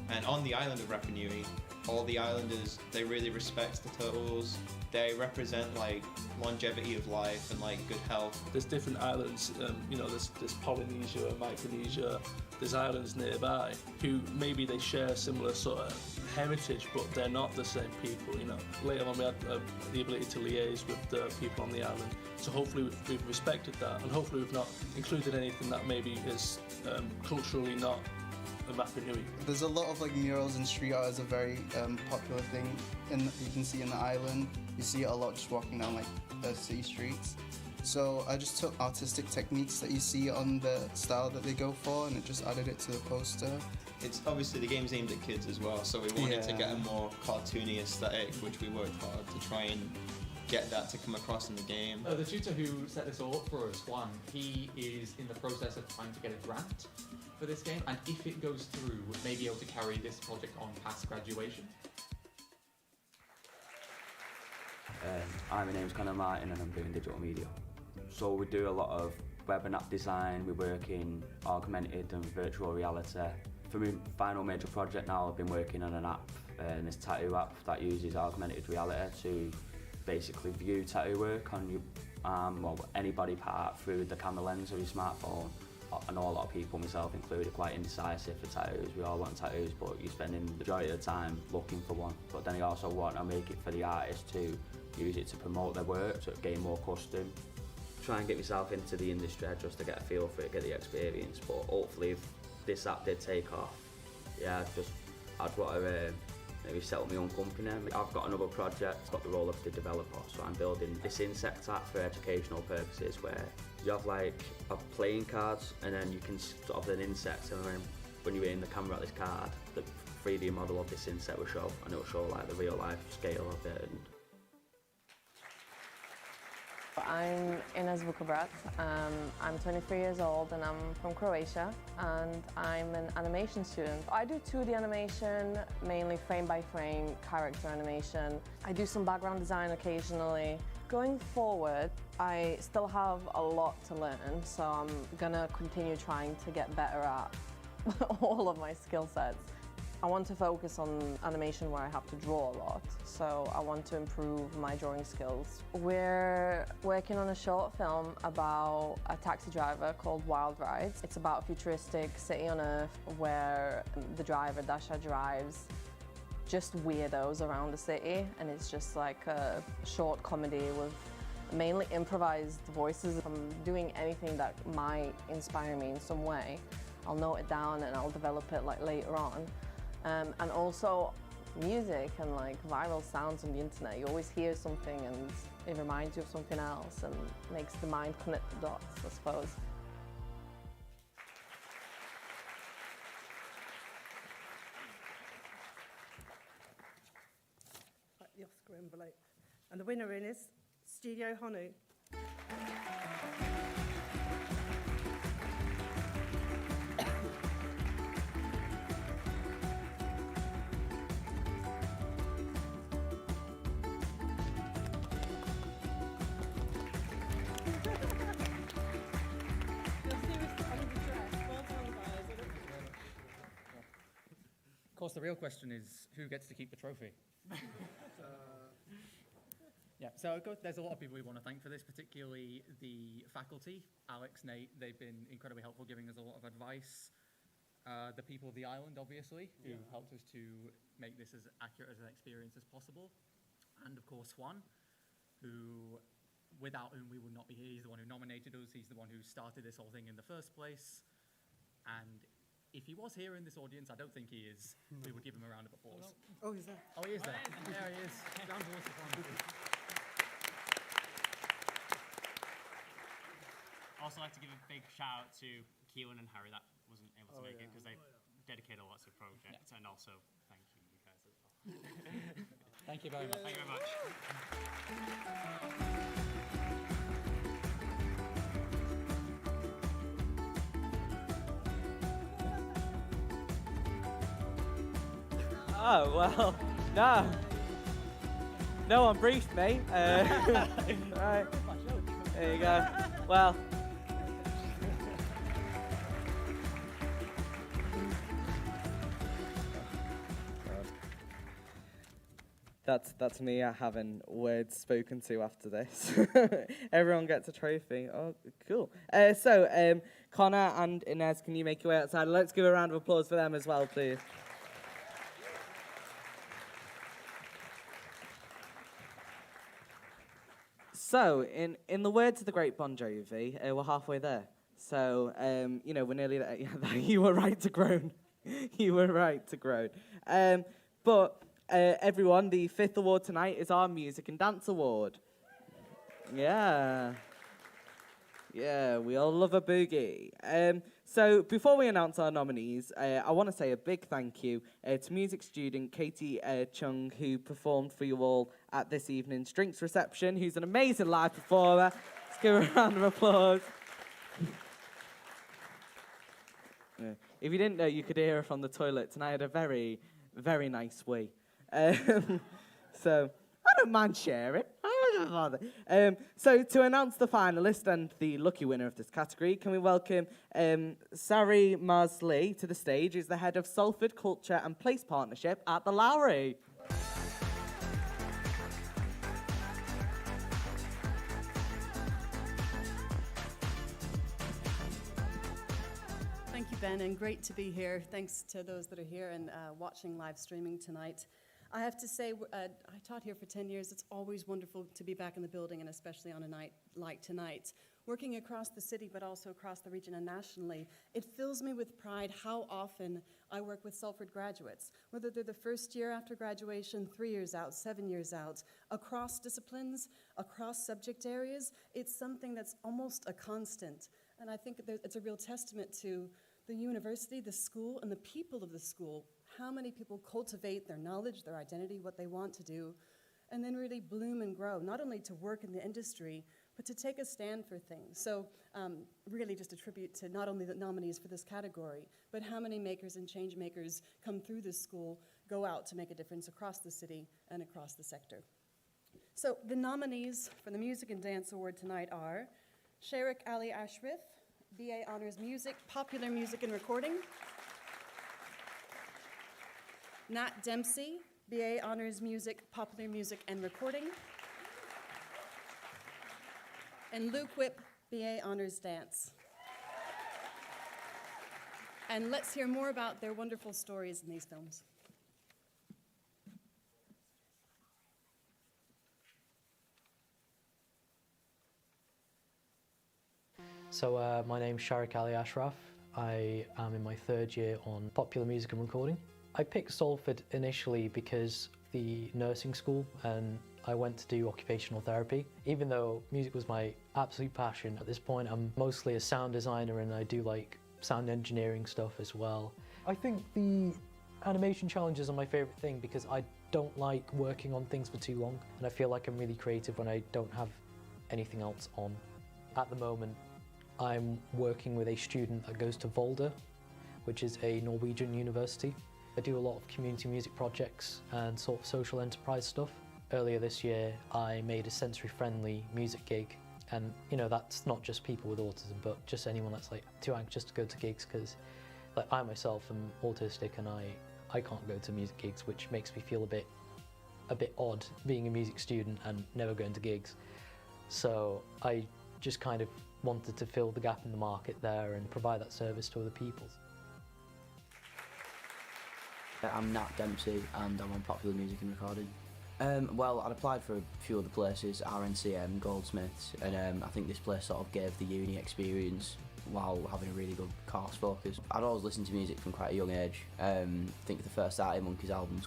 And on the island of Rapa Nui, all the islanders, they really respect the turtles. They represent like longevity of life and like good health. There's different islands, there's Polynesia and Micronesia, there's islands nearby who maybe they share a similar sort of heritage, but they're not the same people, Later on we had the ability to liaise with the people on the island, so hopefully we've respected that, and hopefully we've not included anything that maybe is culturally not a Rapa Nui. There's a lot of murals and street art is a very popular thing you can see in the island. You see it a lot just walking down the city streets. So I just took artistic techniques that you see on the style that they go for and it just added it to the poster. It's obviously the game's aimed at kids as well, so we wanted to get a more cartoony aesthetic, which we worked hard to try and get that to come across in the game. The tutor who set this all up for us, Juan, he is in the process of trying to get a grant for this game, and if it goes through, may be able to carry this project on past graduation. Hi, my name's Connor Martin and I'm doing digital media. So we do a lot of web and app design, we work in augmented and virtual reality. For my final major project now, I've been working on an app, this tattoo app that uses augmented reality to basically view tattoo work on your arm or any body part through the camera lens of your smartphone. I know a lot of people, myself included, are quite indecisive for tattoos. We all want tattoos, but you're spending the majority of the time looking for one. But then you also want to make it for the artist to use it to promote their work, to gain more custom. Try and get myself into the industry just to get a feel for it, get the experience. But hopefully, if this app did take off, yeah, I'd want to maybe set up my own company. I've got another project, got the role of the developer, so I'm building this insect app for educational purposes where you have like a playing cards and then you can sort of an insect, and then when you aim the camera at this card, the 3D model of this insect will show, and it will show like the real life scale of it. And I'm Ines Vukobrac. I'm 23 years old and I'm from Croatia, and I'm an animation student. I do 2D animation, mainly frame by frame character animation. I do some background design occasionally. Going forward, I still have a lot to learn, so I'm gonna continue trying to get better at all of my skill sets. I want to focus on animation where I have to draw a lot, so I want to improve my drawing skills. We're working on a short film about a taxi driver called Wild Rides. It's about a futuristic city on Earth where the driver, Dasha, drives just weirdos around the city, and it's just like a short comedy with mainly improvised voices. If I'm doing anything that might inspire me in some way, I'll note it down and I'll develop it like later on. And also music and like viral sounds on the internet. You always hear something and it reminds you of something else and makes the mind connect the dots, I suppose. The Oscar envelope. And the winner is Studio Honu. Of course, the real question is who gets to keep the trophy? Yeah, so there's a lot of people we want to thank for this, particularly the faculty, Alex, Nate. They've been incredibly helpful, giving us a lot of advice. The people of the island, obviously, who helped us to make this as accurate as an experience as possible. And of course, Juan, who, without whom we would not be here. He's the one who nominated us. He's the one who started this whole thing in the first place. And if he was here in this audience, I don't think he is, we would give him a round of applause. Oh, he's there. Oh, he is there. There he is. Round of applause for Juan. Also like to give a big shout out to Keelan and Harry that wasn't able to make it because they dedicated a lot to the project, and also thank you guys as well. Thank you very much. Thank you very much. Oh, well, no. No one briefed me. Right. There you go. Well. That's me having words spoken to after this. Everyone gets a trophy. Oh, cool. So, Connor and Inez, can you make your way outside? Let's give a round of applause for them as well, please. So, in the words of the great Bon Jovi, we're halfway there. So, we're nearly there. Yeah, you were right to groan. You were right to groan. But everyone, the 5th award tonight is our Music and Dance Award. Yeah. Yeah, we all love a boogie. So before we announce our nominees, I want to say a big thank you to music student Katie Chung, who performed for you all at this evening's drinks reception, who's an amazing live performer. Let's give her a round of applause. If you didn't know, you could hear her from the toilets, and I had a very, very nice wee. So I don't mind sharing. So to announce the finalist and the lucky winner of this category, can we welcome Sari Marsley to the stage, who's the head of Salford Culture and Place Partnership at the Lowry. Thank you, Ben, and great to be here. Thanks to those that are here and watching live streaming tonight. I have to say, I taught here for 10 years. It's always wonderful to be back in the building, and especially on a night like tonight. Working across the city, but also across the region and nationally, it fills me with pride how often I work with Salford graduates, whether they're the first year after graduation, 3 years out, 7 years out, across disciplines, across subject areas. It's something that's almost a constant, and I think it's a real testament to the university, the school, and the people of the school. How many people cultivate their knowledge, their identity, what they want to do, and then really bloom and grow, not only to work in the industry, but to take a stand for things. So really just a tribute to not only the nominees for this category, but how many makers and change makers come through this school, go out to make a difference across the city and across the sector. So the nominees for the Music and Dance Award tonight are Sharik Ali Ashraf, BA Honors Music, Popular Music and Recording. Nat Dempsey, BA Honors Music, Popular Music and Recording. And Luke Whip, BA Honors Dance. And let's hear more about their wonderful stories in these films. So my name's Sharik Ali Ashraf. I am in my third year on Popular Music and Recording. I picked Salford initially because the nursing school, and I went to do occupational therapy. Even though music was my absolute passion, at this point I'm mostly a sound designer and I do like sound engineering stuff as well. I think the animation challenges are my favourite thing because I don't like working on things for too long, and I feel like I'm really creative when I don't have anything else on. At the moment, I'm working with a student that goes to Volda, which is a Norwegian university. I do a lot of community music projects and sort of social enterprise stuff. Earlier this year, I made a sensory-friendly music gig, and you know, that's not just people with autism, but just anyone that's like too anxious to go to gigs, because like I myself am autistic and I can't go to music gigs, which makes me feel a bit odd being a music student and never going to gigs. So I just kind of wanted to fill the gap in the market there and provide that service to other people. I'm Nat Dempsey and I'm on Popular Music and Recording. Well, I'd applied for a few other places, RNCM, Goldsmiths, and I think this place sort of gave the uni experience while having a really good course focus. I'd always listened to music from quite a young age. I think the first Arctic Monkeys album was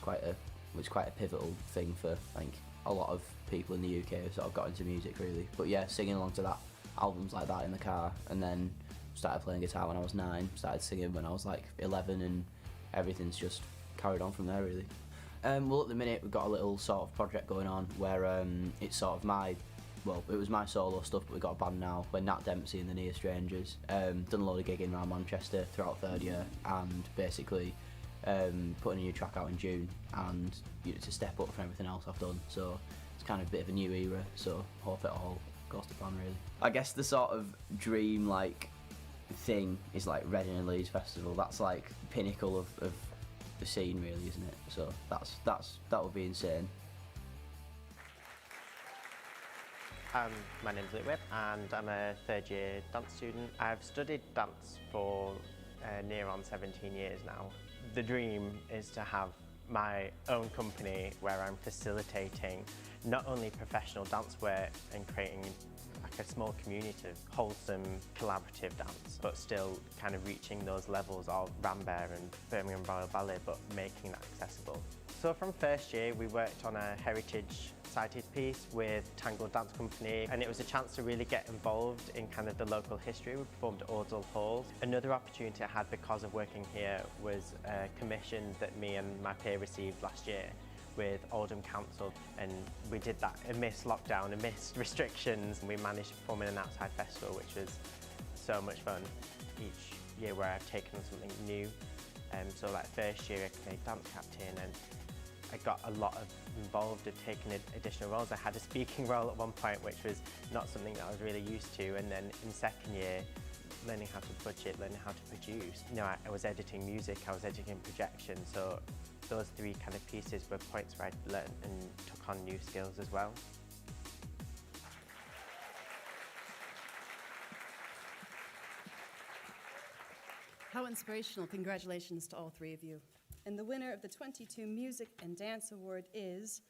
quite a pivotal thing for like a lot of people in the UK who sort of got into music really. But yeah, singing along to that, albums like that in the car, and then started playing guitar when I was 9, started singing when I was like 11, and everything's just carried on from there really. Well, at the minute we've got a little sort of project going on where it's sort of it was my solo stuff, but we've got a band now. We're Nat Dempsey and the Near Strangers. Done a load of gigging around Manchester throughout third year, and basically putting a new track out in June, and to step up from everything else I've done. So it's kind of a bit of a new era, so hope it all goes to plan really. I guess the sort of dream like thing is like Reading and Leeds Festival. That's like pinnacle of the scene really, isn't it? So that would be insane. My name's Luke Whip and I'm a third year dance student. I've studied dance for near on 17 years now. The dream is to have my own company where I'm facilitating not only professional dance work and creating like a small community of wholesome collaborative dance, but still kind of reaching those levels of Rambert and Birmingham Royal Ballet, but making that accessible. So from first year we worked on a heritage Excited piece with Tangled Dance Company, and it was a chance to really get involved in kind of the local history. We performed at Ordsall Hall. Another opportunity I had because of working here was a commission that me and my peer received last year with Oldham Council, and we did that amidst lockdown, amidst restrictions, and we managed to perform in an outside festival, which was so much fun. Each year where I've taken on something new, so like first year I played dance captain, and I got a lot involved of taking additional roles. I had a speaking role at one point, which was not something that I was really used to, and then in second year, learning how to budget, learning how to produce. You know, I was editing music, I was editing projection, so those three kind of pieces were points where I learned and took on new skills as well. How inspirational. Congratulations to all three of you. And the winner of the 22 Music and Dance Award is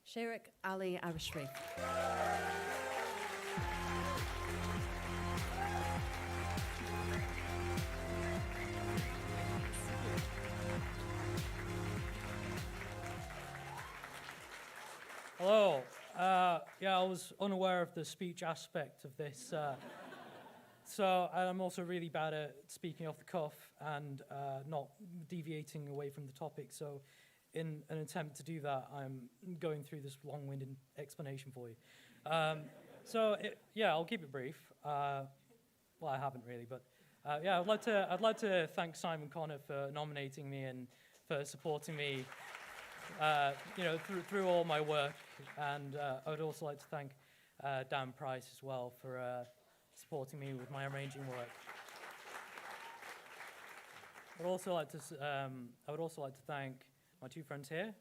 Sherik Ali Arashri. Hello. Yeah, I was unaware of the speech aspect of this. So I'm also really bad at speaking off the cuff and not deviating away from the topic. So in an attempt to do that, I'm going through this long-winded explanation for you. Yeah, I'll keep it brief. Well, I haven't really, but yeah, I'd like to thank Simon Connor for nominating me and for supporting me, you know, through all my work. And I would also like to thank Dan Price as well for supporting me with my arranging work. I would also like to thank my two friends here,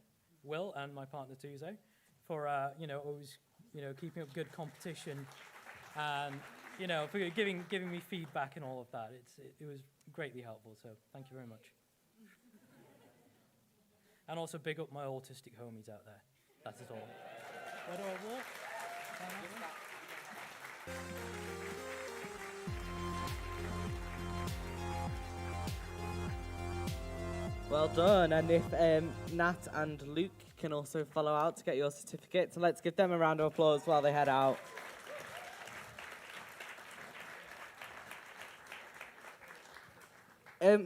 Will and my partner Tuzo, for you know, always, you know, keeping up good competition, and you know, for giving me feedback and all of that. It was greatly helpful. So thank you very much. And also big up my autistic homies out there. That's it all. Where do I walk? Well done. And if Nat and Luke can also follow out to get your certificate, so let's give them a round of applause while they head out.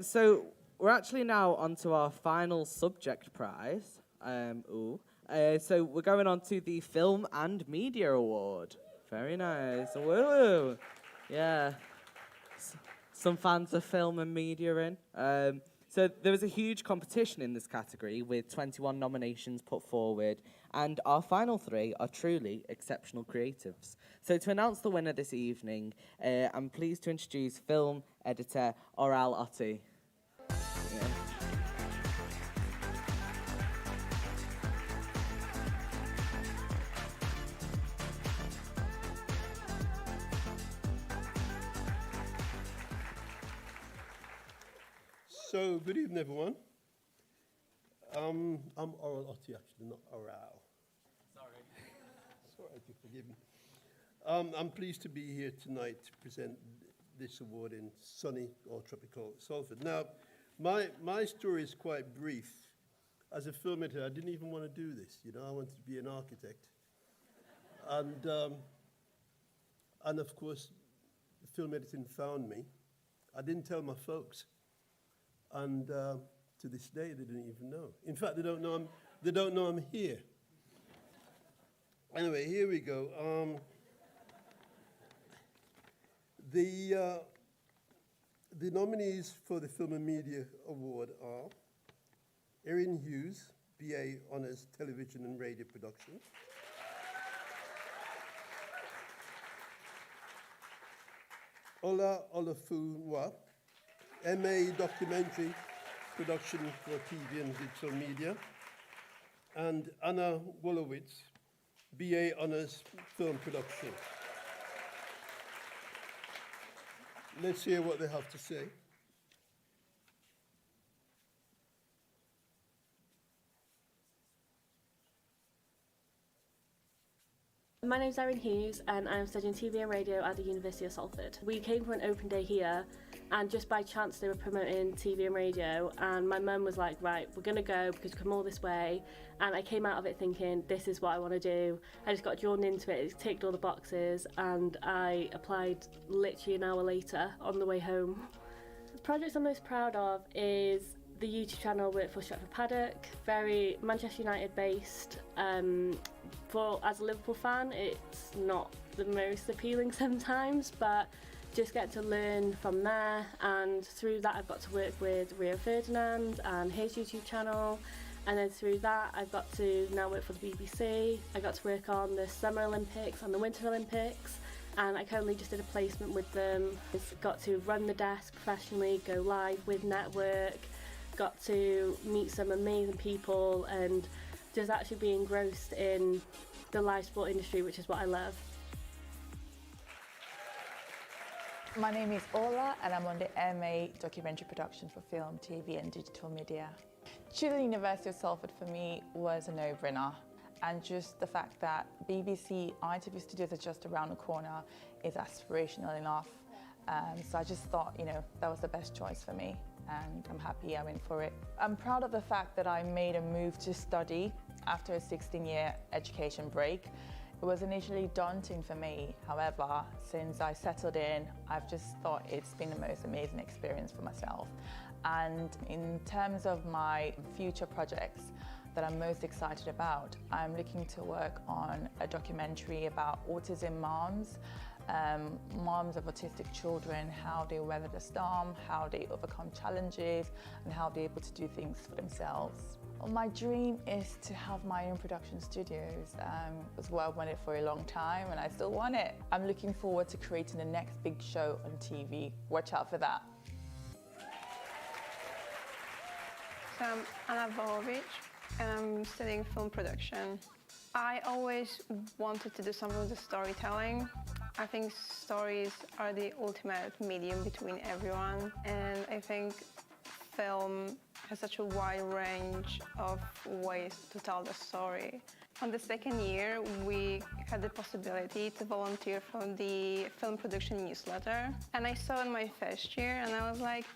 So we're actually now on to our final subject prize. So we're going on to the Film and Media Award. Very nice. Woo! Yeah. Some fans of film and media in. So there was a huge competition in this category with 21 nominations put forward, and our final three are truly exceptional creatives. So to announce the winner this evening, I'm pleased to introduce film editor Oral Otti. Yeah. So, good evening, everyone. I'm Oral Otti, actually, not Oral. Sorry. It's all right, you forgive me. I'm pleased to be here tonight to present this award in sunny or tropical Salford. Now, my story is quite brief. As a film editor, I didn't even want to do this. You know, I wanted to be an architect. And of course, film editing found me. I didn't tell my folks. And to this day, they didn't even know. In fact, they don't know I'm here. Anyway, here we go. The nominees for the Film and Media Award are Erin Hughes, BA Honours Television and Radio Production. Ola Olafunwa, MA Documentary Production for TV and Digital Media, and Anna Wolowitz, BA Honours Film Production. Let's hear what they have to say. My name's Erin Hughes and I'm studying TV and radio at the University of Salford. We came for an open day here and just by chance they were promoting TV and radio, and my mum was like, right, we're going to go because we've come all this way, and I came out of it thinking, this is what I want to do. I just got drawn into it, it ticked all the boxes, and I applied literally an hour later on the way home. The project I'm most proud of is the YouTube channel I work for Stratford Paddock, very Manchester United based. As a Liverpool fan, it's not the most appealing sometimes, but just get to learn from there, and through that I've got to work with Rio Ferdinand and his YouTube channel, and then through that I've got to now work for the BBC. I got to work on the Summer Olympics and the Winter Olympics, and I currently just did a placement with them. I've got to run the desk professionally, go live with network, got to meet some amazing people, and just actually be engrossed in the live sport industry, which is what I love. My name is Ola, and I'm on the MA Documentary Production for Film, TV and Digital Media. Choosing University of Salford for me was a no-brainer, and just the fact that BBC ITV Studios are just around the corner is aspirational enough. So I just thought, that was the best choice for me, and I'm happy I went for it. I'm proud of the fact that I made a move to study after a 16-year education break. It was initially daunting for me, however, since I settled in, I've just thought it's been the most amazing experience for myself. And in terms of my future projects that I'm most excited about, I'm looking to work on a documentary about autism moms, moms of autistic children, how they weather the storm, how they overcome challenges, and how they're able to do things for themselves. My dream is to have my own production studios. It's what I've wanted for a long time, and I still want it. I'm looking forward to creating the next big show on TV. Watch out for that. So I'm Anna Volovic, and I'm studying film production. I always wanted to do something with the storytelling. I think stories are the ultimate medium between everyone, and I think film has such a wide range of ways to tell the story. On the second year, we had the possibility to volunteer for the film production newsletter, and I saw in my first year, and I was like,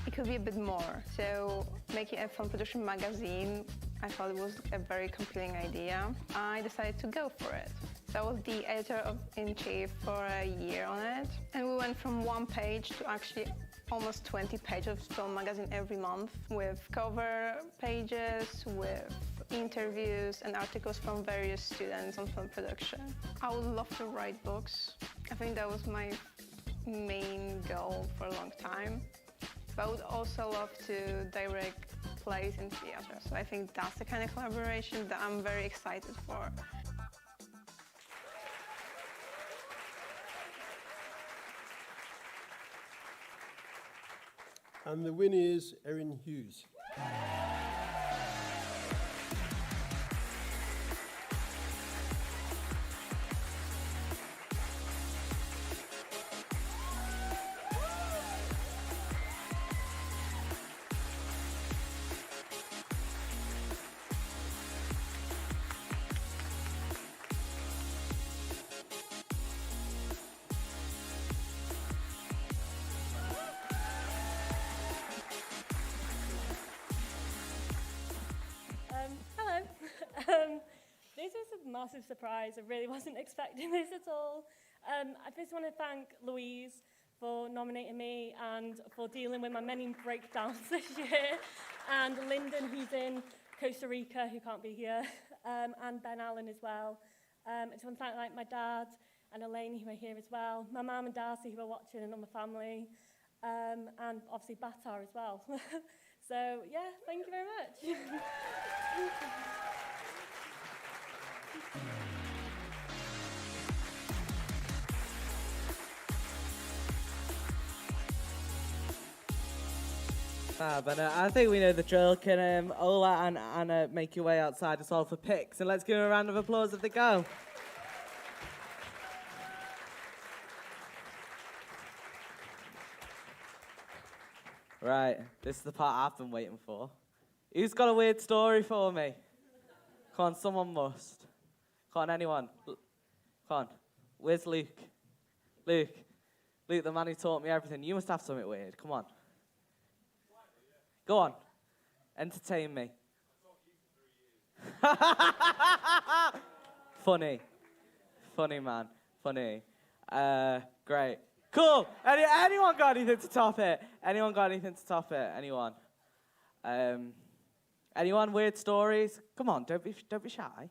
it could be a bit more. So making a film production magazine, I thought it was a very compelling idea. I decided to go for it. So I was the editor-in-chief for a year on it, and we went from one page to actually almost 20 pages of film magazine every month, with cover pages, with interviews and articles from various students on film production. I would love to write books. I think that was my main goal for a long time. But I would also love to direct plays in theatre. So I think that's the kind of collaboration that I'm very excited for. And the winner is Erin Hughes. This was a massive surprise. I really wasn't expecting this at all. I just want to thank Louise for nominating me and for dealing with my many breakdowns this year, and Lyndon, who's in Costa Rica, who can't be here, and Ben Allen as well. I just want to thank my dad and Elaine, who are here as well, my mum and Darcy, who are watching, and all my family, and obviously Batar as well. So, yeah, thank you very much. But I think we know the drill. Can Ola and Anna make your way outside to solve for picks? And let's give them a round of applause if they go. Right, this is the part I've been waiting for. Who's got a weird story for me? Come on, someone must. Come on, anyone. Come on. Where's Luke? Luke, Luke, the man who taught me everything. You must have something weird. Come on. Go on. Entertain me. Funny. Funny, man. Funny. Great. Cool. Anyone got anything to top it? Anyone got anything to top it? Anyone? Anyone? Weird stories? Come on, don't be shy.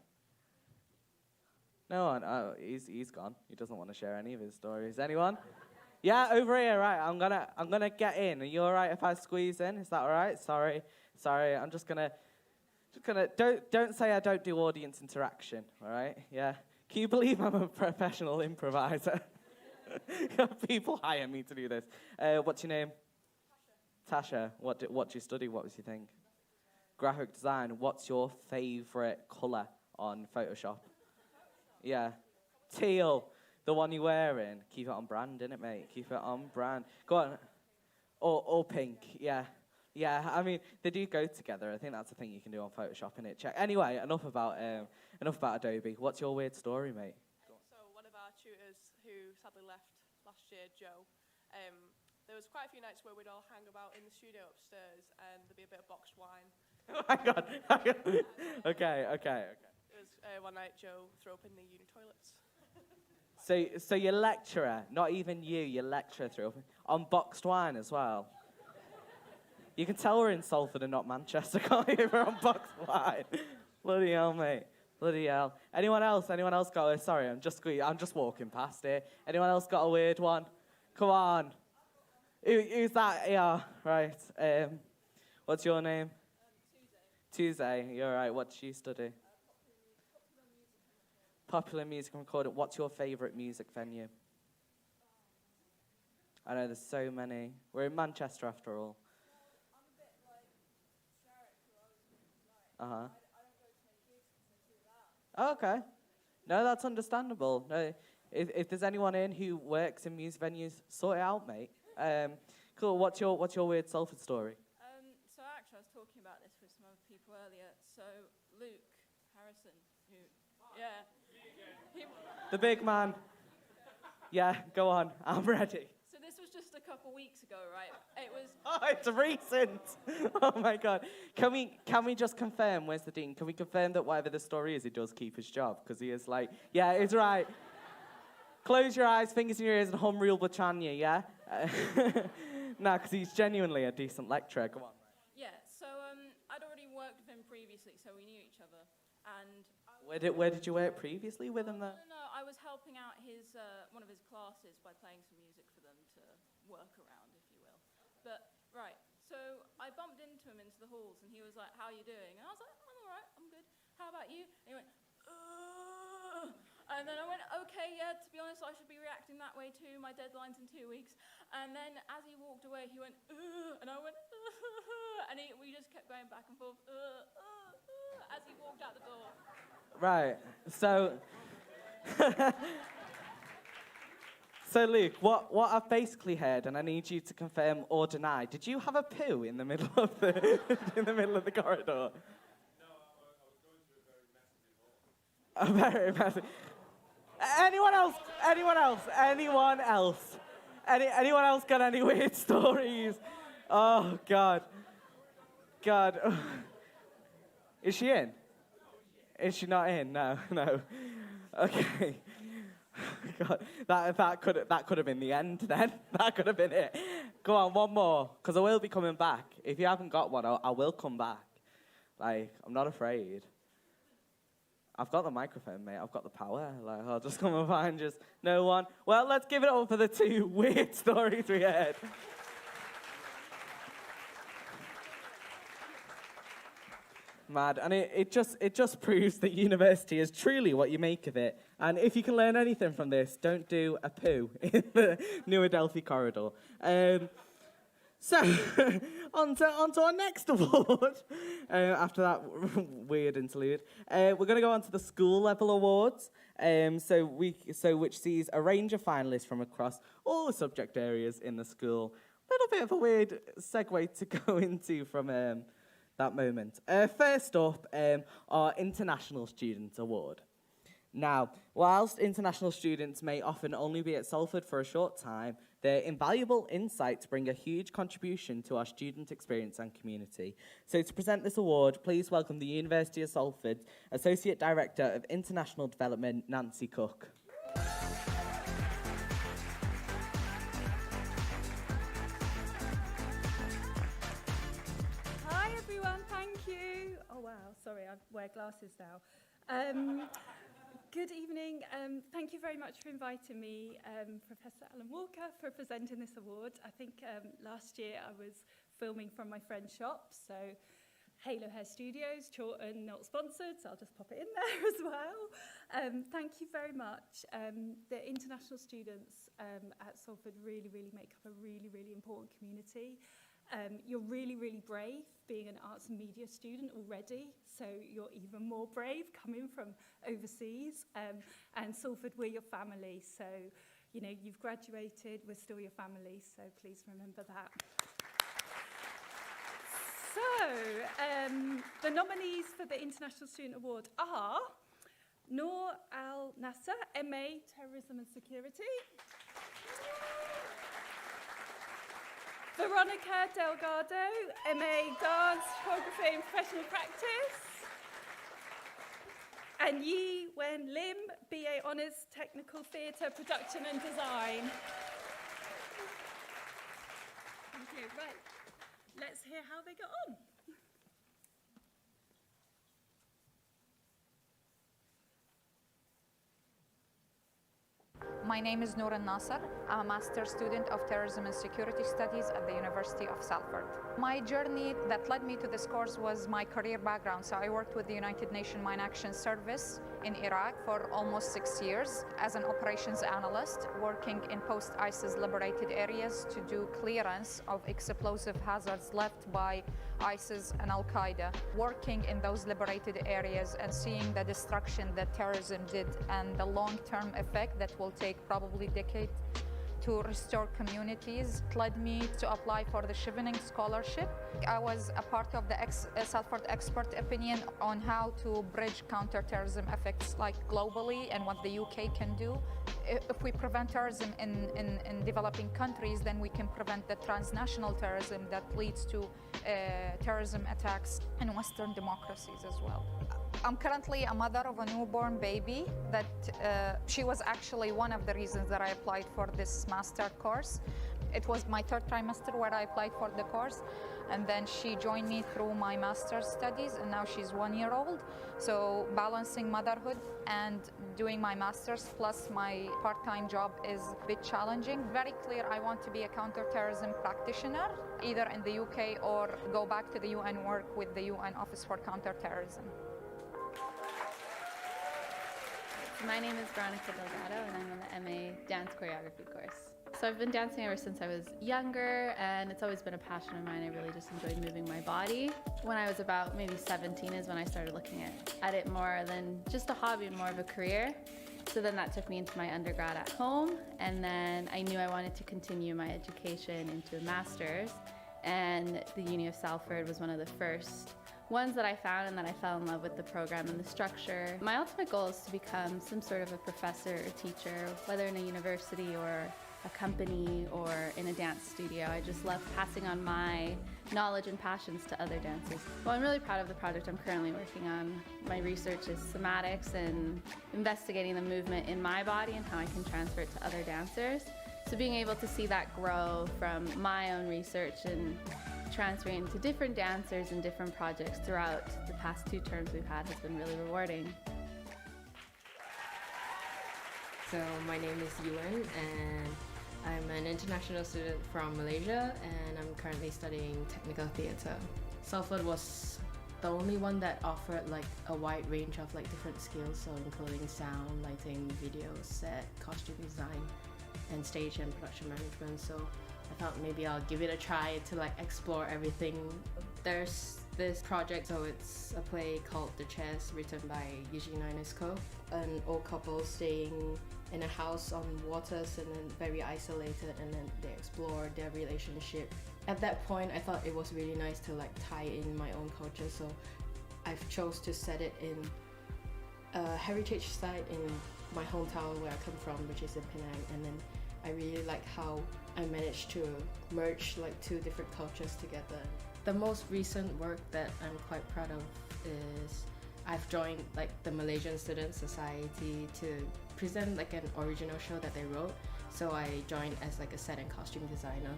No one. Oh, he's gone. He doesn't want to share any of his stories. Anyone? Yeah, over here. Right. I'm gonna get in. Are you all right if I squeeze in? Is that all right? Sorry. I'm just gonna. Don't say I don't do audience interaction. All right? Yeah. Can you believe I'm a professional improviser? People hire me to do this. What's your name? Tasha. What do you study? What was your thing? Graphic design. What's your favourite colour on Photoshop? Yeah. Teal. The one you're wearing. Keep it on brand, innit, mate? Keep it on brand. Go on. Or pink. Yeah. Yeah, I mean, they do go together. I think that's the thing you can do on Photoshop, innit? Check. Anyway, enough about Adobe. What's your weird story, mate? So one of our tutors who sadly left last year, Joe, there was quite a few nights where we'd all hang about in the studio upstairs and there'd be a bit of boxed wine. Oh my God. Okay. There was one night Joe threw up in the uni toilets. So your lecturer, not even you, your lecturer threw up on boxed wine as well. You can tell we're in Salford and not Manchester, can't you? We're on boxed wine. Bloody hell, mate. Bloody hell. Anyone else got a... Sorry, I'm just walking past here. Anyone else got a weird one? Come on. Who's that? Yeah, right. What's your name? Tuesday. You're right. What do you study? Popular music and recording. What's your favourite music venue? I know there's so many. We're in Manchester after all. Uh-huh. Oh, okay. No, that's understandable. No, if there's anyone in who works in music venues, sort it out, mate. Cool. What's your weird Salford story? So actually, I was talking about this with some other people earlier. So Luke Harrison, The big man. Yeah, go on. I'm ready. So this was just a couple weeks ago, right? It was. Oh, it's recent. Oh my God. Can we just confirm? Where's the dean? Can we confirm that whatever the story is, he does keep his job? Because he is like, yeah, it's right. Close your eyes, fingers in your ears, and hum Real Britannia, yeah? No, because he's genuinely a decent lecturer. Come on. Yeah. So I'd already worked with him previously, so we knew each other. And Where did you work previously with him, though? No, I was helping out his one of his classes by playing some music for them to work around, if you will. But, right, so I bumped into him into the halls, and he was like, how are you doing? And I was like, I'm all right, I'm good. How about you? And he went, ugh. And then I went, okay, yeah, to be honest, I should be reacting that way too. My deadline's in 2 weeks. And then as he walked away, he went, ugh. And I went, ugh. And we just kept going back and forth, as he walked out the door. Right, so... So Luke, what I've basically heard, and I need you to confirm or deny, did you have a poo in the middle of the corridor? No, I was going through a very messy. Anyone else got any weird stories? Oh God. Is she in? Is she not in? No. Okay. God, that could have been the end then. That could have been it. Go on, one more, because I will be coming back. If you haven't got one, I will come back. Like, I'm not afraid. I've got the microphone, mate. I've got the power. Like, I'll just come and find just no one. Well, let's give it up for the 2 weird stories we heard. Mad, and it just proves that university is truly what you make of it. And if you can learn anything from this, don't do a poo in the New Adelphi corridor. So, on to our next award. After that weird interlude, we're going to go on to the school level awards. Which sees a range of finalists from across all the subject areas in the school. A little bit of a weird segue to go into from that moment. First up, our International Student Award. Now, whilst international students may often only be at Salford for a short time, their invaluable insights bring a huge contribution to our student experience and community. So to present this award, please welcome the University of Salford Associate Director of International Development, Nancy Cook. Hi everyone, thank you. Oh wow, sorry, I wear glasses now. Good evening. Thank you very much for inviting me, Professor Alan Walker, for presenting this award. I think last year I was filming from my friend's shop, so Halo Hair Studios, Chawton, not sponsored, so I'll just pop it in there as well. Thank you very much. The international students at Salford really make up a really important community. You're really brave being an arts and media student already, so you're even more brave coming from overseas. And Salford, we're your family, so you know, you've graduated, we're still your family, so please remember that. So, the nominees for the International Student Award are Noor Al Nasser, MA Terrorism and Security. Veronica Delgado, MA Dance, Photography and Professional Practice. And Yi Wen Lim, BA Honours, Technical Theatre, Production and Design. Thank you. Right, let's hear how they got on. My name is Noor Nasser. I'm a master's student of Terrorism and Security Studies at the University of Salford. My journey that led me to this course was my career background. So I worked with the United Nations Mine Action Service in Iraq for almost 6 years as an operations analyst, working in post-ISIS liberated areas to do clearance of explosive hazards left by ISIS and Al-Qaeda, working in those liberated areas and seeing the destruction that terrorism did and the long-term effect that will take probably decades to restore communities. It led me to apply for the Chevening Scholarship. I was a part of the Salford expert opinion on how to bridge counter-terrorism effects like globally and what the UK can do. If we prevent terrorism in developing countries, then we can prevent the transnational terrorism that leads to terrorism attacks in Western democracies as well. I'm currently a mother of a newborn baby that she was actually one of the reasons that I applied for this master course. It was my third trimester where I applied for the course, and then she joined me through my master's studies, and now she's 1 year old. So balancing motherhood and doing my master's plus my part-time job is a bit challenging. Very clear, I want to be a counter-terrorism practitioner, either in the UK or go back to the UN, work with the UN Office for Counter-Terrorism. My name is Veronica Delgado, and I'm on the MA Dance Choreography course. So I've been dancing ever since I was younger, and it's always been a passion of mine. I really just enjoyed moving my body. When I was about maybe 17 is when I started looking at it more than just a hobby and more of a career. So then that took me into my undergrad at home, and then I knew I wanted to continue my education into a master's, and the Uni of Salford was one of the first ones that I found, and that I fell in love with the program and the structure. My ultimate goal is to become some sort of a professor or teacher, whether in a university or a company or in a dance studio. I just love passing on my knowledge and passions to other dancers. Well, I'm really proud of the project I'm currently working on. My research is somatics and investigating the movement in my body and how I can transfer it to other dancers. So being able to see that grow from my own research and transferring to different dancers and different projects throughout the past 2 terms we've had has been really rewarding. So my name is Yuan, and I'm an international student from Malaysia, and I'm currently studying technical theatre. Salford was the only one that offered like a wide range of like different skills, so including sound, lighting, video, set, costume design, and stage and production management. So I thought maybe I'll give it a try to like explore everything. There's this project, so it's a play called The Chess, written by Eugene Ionesco. An old couple staying in a house on waters and then very isolated, and then they explore their relationship. At that point, I thought it was really nice to like tie in my own culture, so I've chose to set it in a heritage site in my hometown where I come from, which is in Penang, and then I really like how I managed to merge like two different cultures together. The most recent work that I'm quite proud of is I've joined like the Malaysian Student Society to present like an original show that they wrote. So I joined as like a set and costume designer.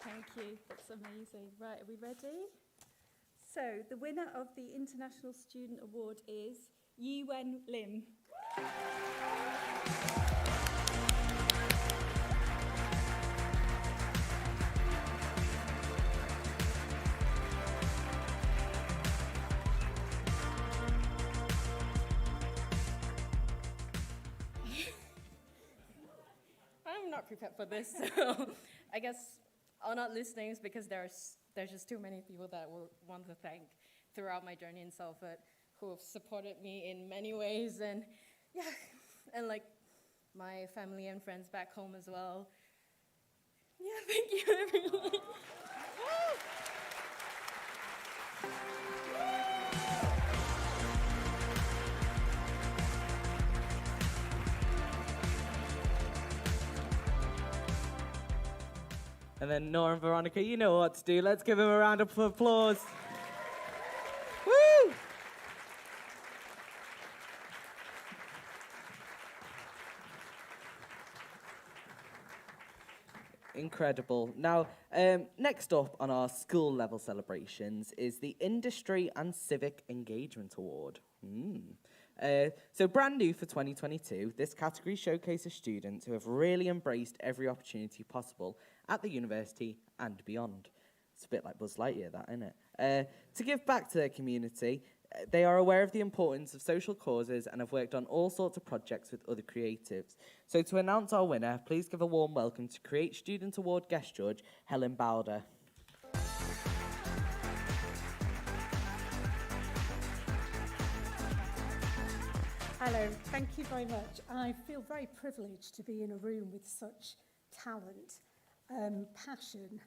Thank you, that's amazing. Right, are we ready? So, the winner of the International Student Award is Yi-Wen Lim. I'm not prepared for this, so I guess I'll not list names because there's just too many people that I want to thank throughout my journey in Salford who have supported me in many ways, and yeah, and like my family and friends back home as well. Yeah, thank you everyone. And then Nora and Veronica, you know what to do. Let's give them a round of applause. Woo! Incredible. Now, next up on our school level celebrations is the Industry and Civic Engagement Award. So brand new for 2022, this category showcases students who have really embraced every opportunity possible at the university and beyond. It's a bit like Buzz Lightyear, that, isn't it? To give back to their community, they are aware of the importance of social causes and have worked on all sorts of projects with other creatives. So to announce our winner, please give a warm welcome to Create Student Award guest judge, Helen Bowder. Hello, thank you very much. I feel very privileged to be in a room with such talent, passion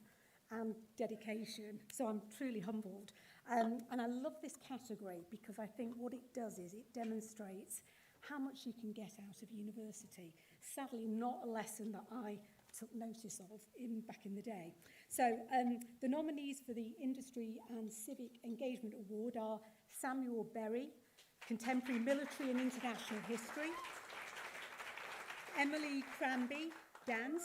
and dedication, so I'm truly humbled. And I love this category because I think what it does is it demonstrates how much you can get out of university. Sadly, not a lesson that I took notice of back in the day. So the nominees for the Industry and Civic Engagement Award are Samuel Berry, Contemporary Military and International History, Emily Cranby, Dance,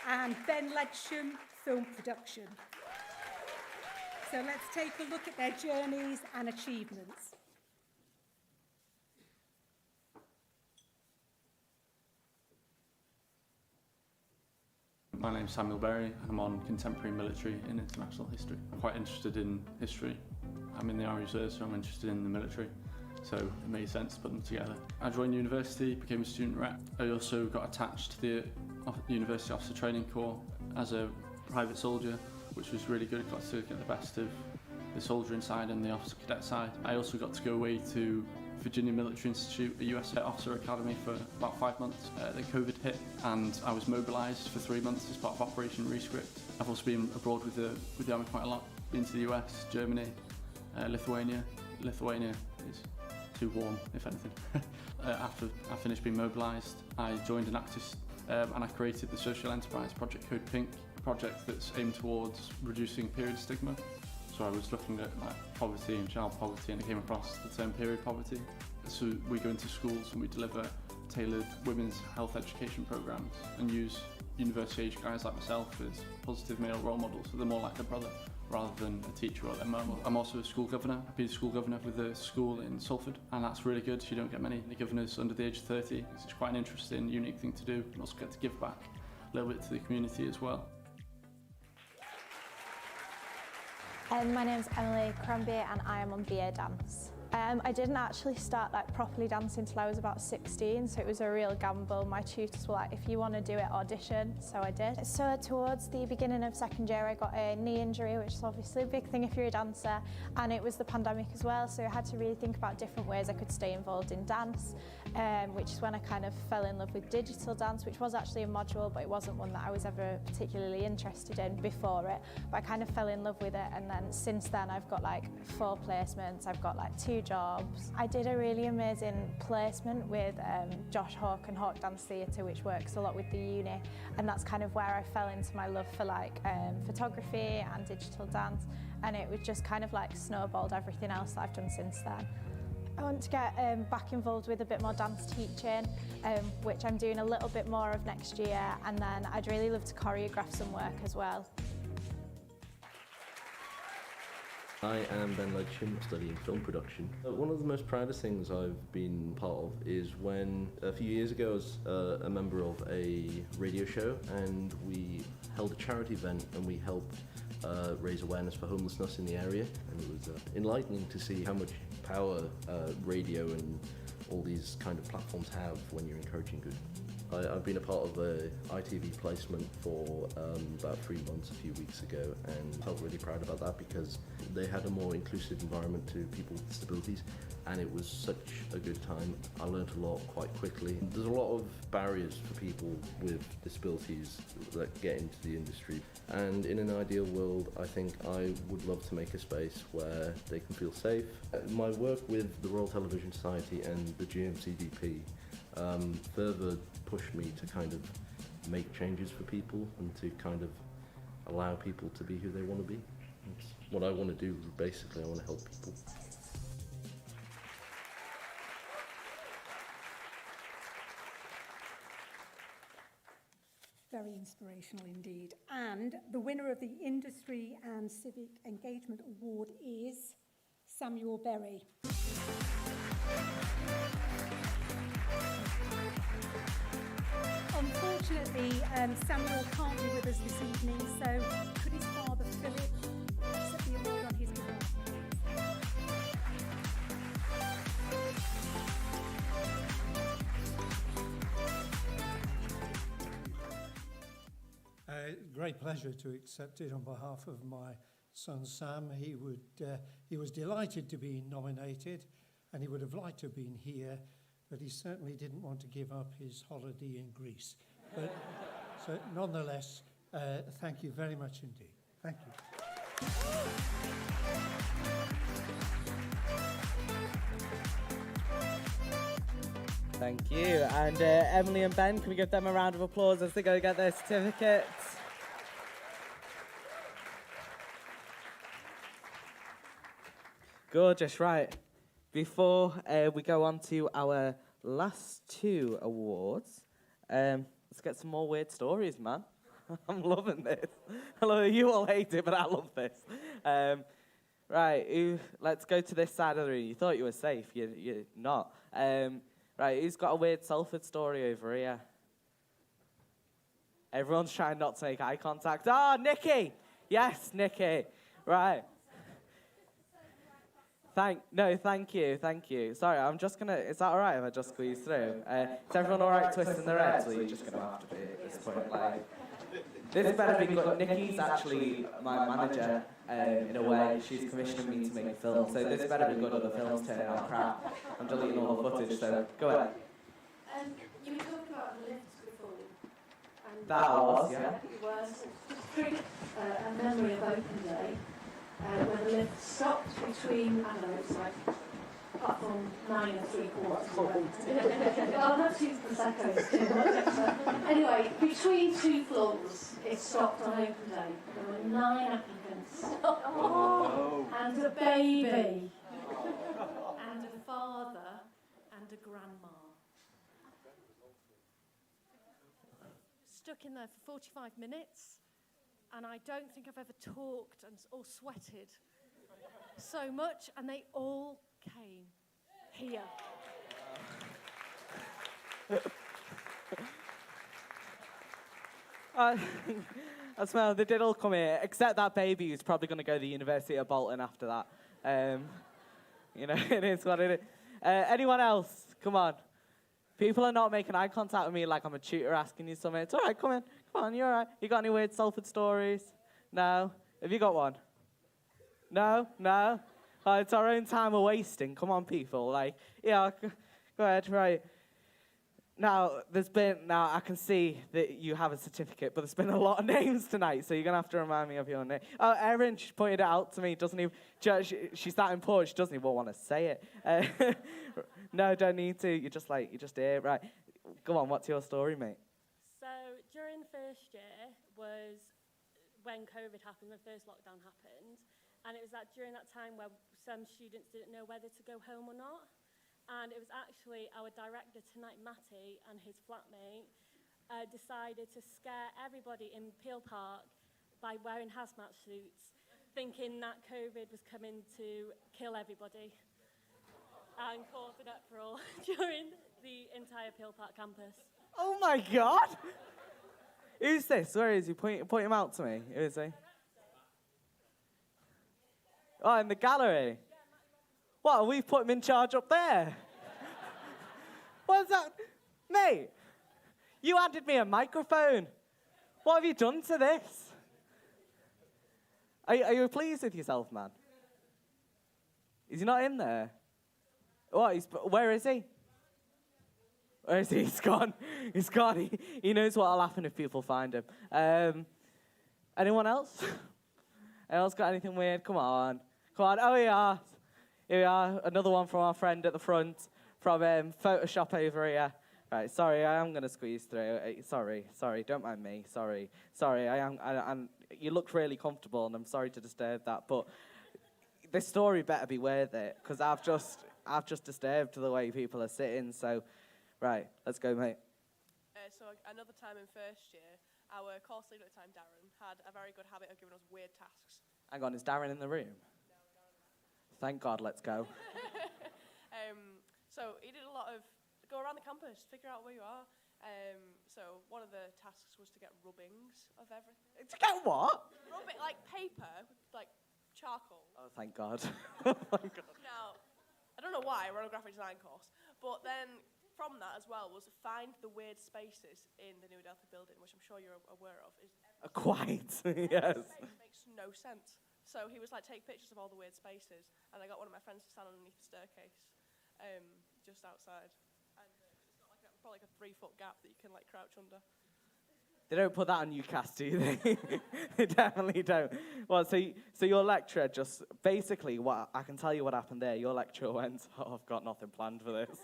and Ben Ledsham, Film Production. So let's take a look at their journeys and achievements. My name's Samuel Berry and I'm on Contemporary Military and International History. I'm quite interested in history. I'm in the Army Reserve, so I'm interested in the military, so it made sense to put them together. I joined university, became a student rep. I also got attached to the University Officer Training Corps as a private soldier, which was really good. Got to get the best of the soldiering side and the officer cadet side. I also got to go away to Virginia Military Institute, a US Officer Academy, for about 5 months. Then COVID hit and I was mobilised for 3 months as part of Operation Rescript. I've also been abroad with the Army quite a lot. Been to the US, Germany, Lithuania. Lithuania is too warm, if anything. After I finished being mobilised, I joined an activist and I created the social enterprise Project Code Pink, a project that's aimed towards reducing period stigma. So I was looking at poverty and child poverty, and I came across the term period poverty. So we go into schools and we deliver tailored women's health education programs and use university age guys like myself as positive male role models, so they're more like their brother rather than a teacher or their mum. I'm also a school governor. I've been a school governor with a school in Salford, and that's really good. You don't get many governors under the age of 30. It's quite an interesting, unique thing to do, and also get to give back a little bit to the community as well. My name's Emily Cranby and I am on BA Dance. I didn't actually start like properly dancing until I was about 16, so it was a real gamble. My tutors were like, if you want to do it, audition, so I did. So towards the beginning of second year, I got a knee injury, which is obviously a big thing if you're a dancer, and it was the pandemic as well, so I had to really think about different ways I could stay involved in dance, which is when I kind of fell in love with digital dance, which was actually a module, but it wasn't one that I was ever particularly interested in before it, but I kind of fell in love with it, and then since then I've got like 4 placements, I've got like 2 jobs. I did a really amazing placement with Josh Hawke and Hawke Dance Theatre, which works a lot with the uni, and that's kind of where I fell into my love for like photography and digital dance, and it was just kind of like snowballed everything else that I've done since then. I want to get back involved with a bit more dance teaching, which I'm doing a little bit more of next year, and then I'd really love to choreograph some work as well. I am Ben Legsham, studying film production. One of the most proudest things I've been part of is when, a few years ago, I was a member of a radio show, and we held a charity event and we helped raise awareness for homelessness in the area, and it was enlightening to see how much power radio and all these kind of platforms have when you're encouraging good. I've been a part of a ITV placement for about 3 months a few weeks ago, and felt really proud about that because they had a more inclusive environment to people with disabilities, and it was such a good time. I learned a lot quite quickly. There's a lot of barriers for people with disabilities that get into the industry, and in an ideal world I think I would love to make a space where they can feel safe. My work with the Royal Television Society and the GMCDP further pushed me to kind of make changes for people and to kind of allow people to be who they want to be. That's what I want to do, basically. I want to help people. Very inspirational indeed. And the winner of the Industry and Civic Engagement Award is Samuel Berry. Unfortunately, Samuel can't be with us this evening, so could his father, Philip, accept the award on his behalf, Great pleasure to accept it on behalf of my son Sam. He was delighted to be nominated, and he would have liked to have been here, but he certainly didn't want to give up his holiday in Greece. But so nonetheless, thank you very much indeed. Thank you. Thank you. And Emily and Ben, can we give them a round of applause as they go get their certificates? Gorgeous, right. Before we go on to our last 2 awards, let's get some more weird stories, man. I'm loving this. Hello, you all hate it, but I love this. Right, let's go to this side of the room. You thought you were safe, you're not. Right, who's got a weird Salford story over here? Everyone's trying not to make eye contact. Ah, Nikki! Yes, Nikki. Right. Thank you. Sorry, I'm just gonna, is that all right if I just squeeze through? Is everyone all right twisting their heads, or are you just gonna have to be at this point? Like, this better be good. Nikki's actually my manager, in a way. She's commissioning me to make a film, so this better be good or the film's turning out crap. I'm deleting all the footage, so go ahead. You were talking about the lifts before. And That was, yeah. It was just triggered a memory of open day. When the lift stopped between, I don't know, it's like platform 9 3/4. I'll have to use the Prosecco too much. Anyway, between 2 floors, it stopped on open day. There were 9 applicants. Oh. And a baby. And a father and a grandma. Stuck in there for 45 minutes. And I don't think I've ever talked or sweated so much, and they all came here. I smell they did all come here, except that baby who's probably going to go to the University of Bolton after that. You know, it is what it is. Anyone else? Come on. People are not making eye contact with me like I'm a tutor asking you something. It's all right, come in. Come on, you're all right. You got any weird Salford stories? No? Have you got one? No? No? Oh, it's our own time we're wasting. Come on, people. Like, yeah, go ahead, right. Now, I can see that you have a certificate, but there's been a lot of names tonight, so you're going to have to remind me of your name. Oh, Erin, she pointed it out to me. She's that important, she doesn't even want to say it. No, don't need to. You're just here. Right. Go on, what's your story, mate? So during first year was when COVID happened, the first lockdown happened. And it was during that time where some students didn't know whether to go home or not. And it was actually our director tonight, Matty, and his flatmate decided to scare everybody in Peel Park by wearing hazmat suits, thinking that COVID was coming to kill everybody and cause an uproar during the entire Peel Park campus. Oh my God! Who's this? Where is he? Point him out to me. Who is he? Oh, in the gallery. What, we've put him in charge up there? What's that? Mate, you handed me a microphone. What have you done to this? Are you pleased with yourself, man? Is he not in there? What? Where is he? Where is he? He's gone. He's gone. He knows what'll happen if people find him. Anyone else? Anyone else got anything weird? Come on. Oh, yeah. Here we are. Another one from our friend at the front from Photoshop over here. Right, sorry, I am going to squeeze through. Sorry, don't mind me. Sorry, I'm. You looked really comfortable, and I'm sorry to disturb that, but this story better be worth it, because I've just disturbed the way people are sitting, so, right, let's go, mate. So another time in first year, our course leader at the time, Darren, had a very good habit of giving us weird tasks. Hang on, is Darren in the room? Thank God, let's go. So he did a lot of go around the campus, figure out where you are. So one of the tasks was to get rubbings of everything. To get what? Rubbing, like paper, like charcoal. Oh, thank God. Oh, thank God. Now, I don't know why, we're on a graphic design course, but then from that as well was find the weird spaces in the New Adelphi building, which I'm sure you're aware of. Quite, yes. Space makes no sense. So he was like, take pictures of all the weird spaces, and I got one of my friends to stand underneath the staircase, just outside. And it's got like probably like a 3-foot gap that you can like crouch under. They don't put that on UCAS, do they? They definitely don't. Well, so your lecturer just, basically, I can tell you what happened there. Your lecturer went, oh, I've got nothing planned for this.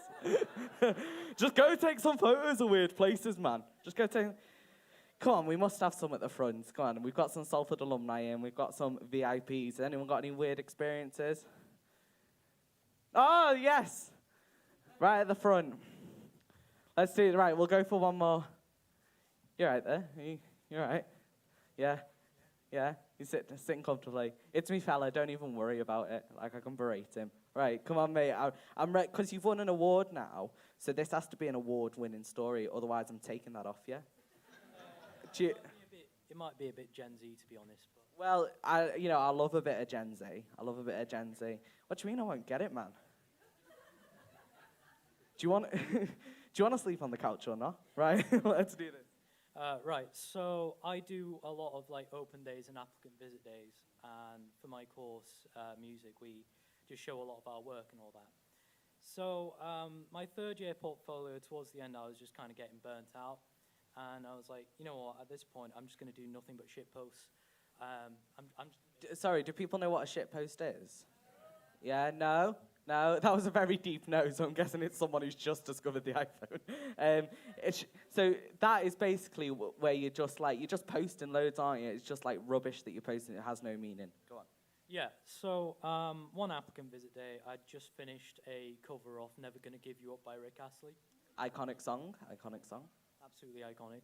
Just go take some photos of weird places, man. Just go take... Come on, we must have some at the front. Come on, we've got some Salford alumni in. We've got some VIPs. Has anyone got any weird experiences? Oh, yes. Right at the front. Let's do it. Right, we'll go for one more. You're right there. You're right. Yeah. He's sitting comfortably. It's me, fella. Don't even worry about it. Like, I can berate him. Right, come on, mate. I'm ready, because you've won an award now, so this has to be an award-winning story. Otherwise, I'm taking that off you. It might be a bit Gen Z, to be honest. But. Well, I love a bit of Gen Z. What do you mean I won't get it, man? Do you want to sleep on the couch or not? Right, let's do this. Right, so I do a lot of like open days and applicant visit days, and for my course, music, we just show a lot of our work and all that. So my third year portfolio, towards the end, I was just kind of getting burnt out. And I was like, you know what, at this point, I'm just going to do nothing but shit posts. Sorry, do people know what a shit post is? Yeah, no, that was a very deep no, so I'm guessing it's someone who's just discovered the iPhone. So that is basically where you're just posting loads, aren't you? It's just like rubbish that you're posting, it has no meaning. Go on. Yeah, so one applicant visit day, I just finished a cover of Never Gonna Give You Up by Rick Astley. Iconic song. Absolutely iconic.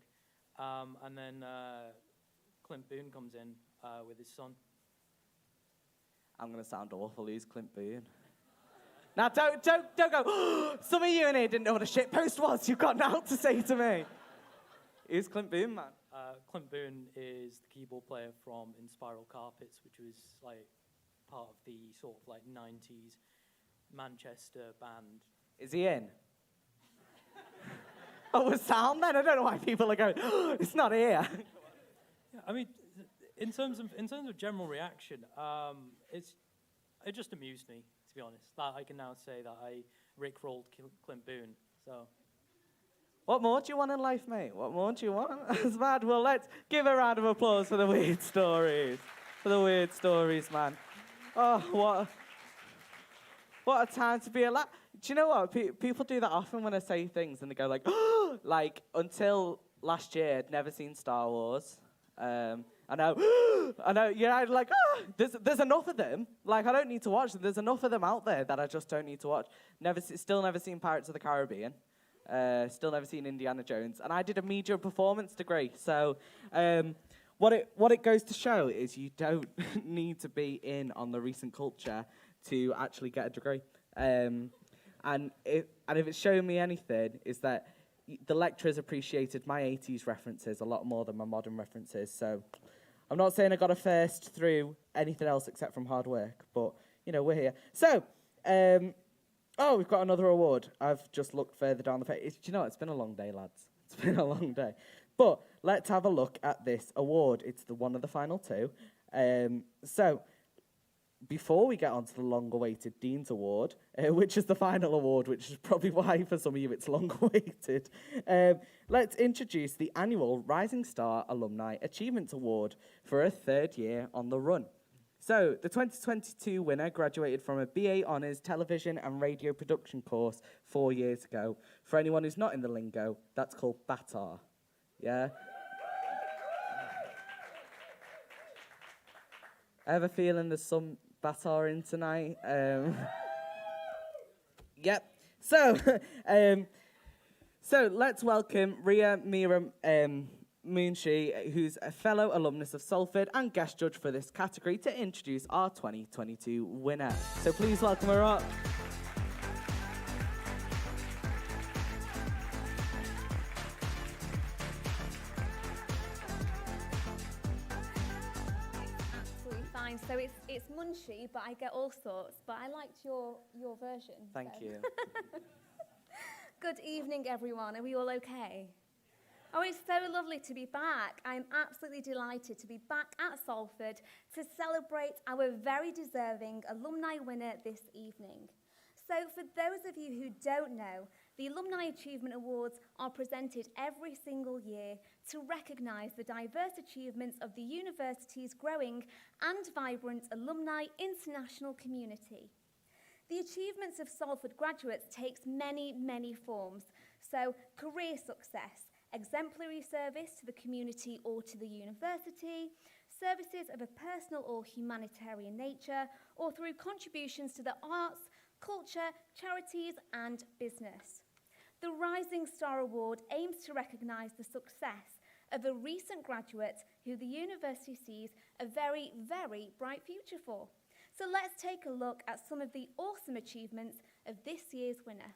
And then Clint Boone comes in with his son. I'm going to sound awful. Who's Clint Boone? Now, don't go, some of you in here didn't know what a shitpost was. You've got now to say to me. Who's Clint Boone, man? Clint Boone is the keyboard player from In Spiral Carpets, which was like part of the sort of like 90s Manchester band. Is he in? Oh, with sound then? I don't know why people are going, oh, it's not here. Yeah, I mean, in terms of general reaction, it just amused me, to be honest. That I can now say that I rickrolled Clint Boone. So, what more do you want in life, mate? What more do you want? It's mad. Well, let's give a round of applause for the weird stories. For the weird stories, man. Oh, what a time to be alive. Do you know what? People do that often when I say things and they go like, oh! Like, until last year, I'd never seen Star Wars. I know, yeah, I'd like, there's enough of them. Like, I don't need to watch them. There's enough of them out there that I just don't need to watch. Still never seen Pirates of the Caribbean. Still never seen Indiana Jones. And I did a media performance degree. So what it goes to show is you don't need to be in on the recent culture to actually get a degree. And if it's shown me anything, is that the lecturers appreciated my 80s references a lot more than my modern references. So I'm not saying I got a first through anything else except from hard work, but, you know, we're here. So, we've got another award. I've just looked further down the page. Do you know, it's been a long day, lads. It's been a long day. But let's have a look at this award. It's the one of the final two. So, before we get on to the long-awaited Dean's Award, which is the final award, which is probably why for some of you it's long-awaited, let's introduce the annual Rising Star Alumni Achievement Award for a third year on the run. So, the 2022 winner graduated from a BA Honours Television and Radio Production course 4 years ago. For anyone who's not in the lingo, that's called BATAR. Yeah? I have a feeling there's some BATAR in tonight. Yep. So let's welcome Ria Mira Moonshi, who's a fellow alumnus of Salford and guest judge for this category, to introduce our 2022 winner. So please welcome her up. So it's munchy, but I get all sorts. But I liked your version. Thank you. Good evening, everyone. Are we all okay? Oh, it's so lovely to be back. I'm absolutely delighted to be back at Salford to celebrate our very deserving alumni winner this evening. So for those of you who don't know, the Alumni Achievement Awards are presented every single year to recognise the diverse achievements of the university's growing and vibrant alumni international community. The achievements of Salford graduates takes many, many forms. So career success, exemplary service to the community or to the university, services of a personal or humanitarian nature, or through contributions to the arts, culture, charities and business. The Rising Star Award aims to recognise the success of a recent graduate who the university sees a very, very bright future for. So let's take a look at some of the awesome achievements of this year's winner.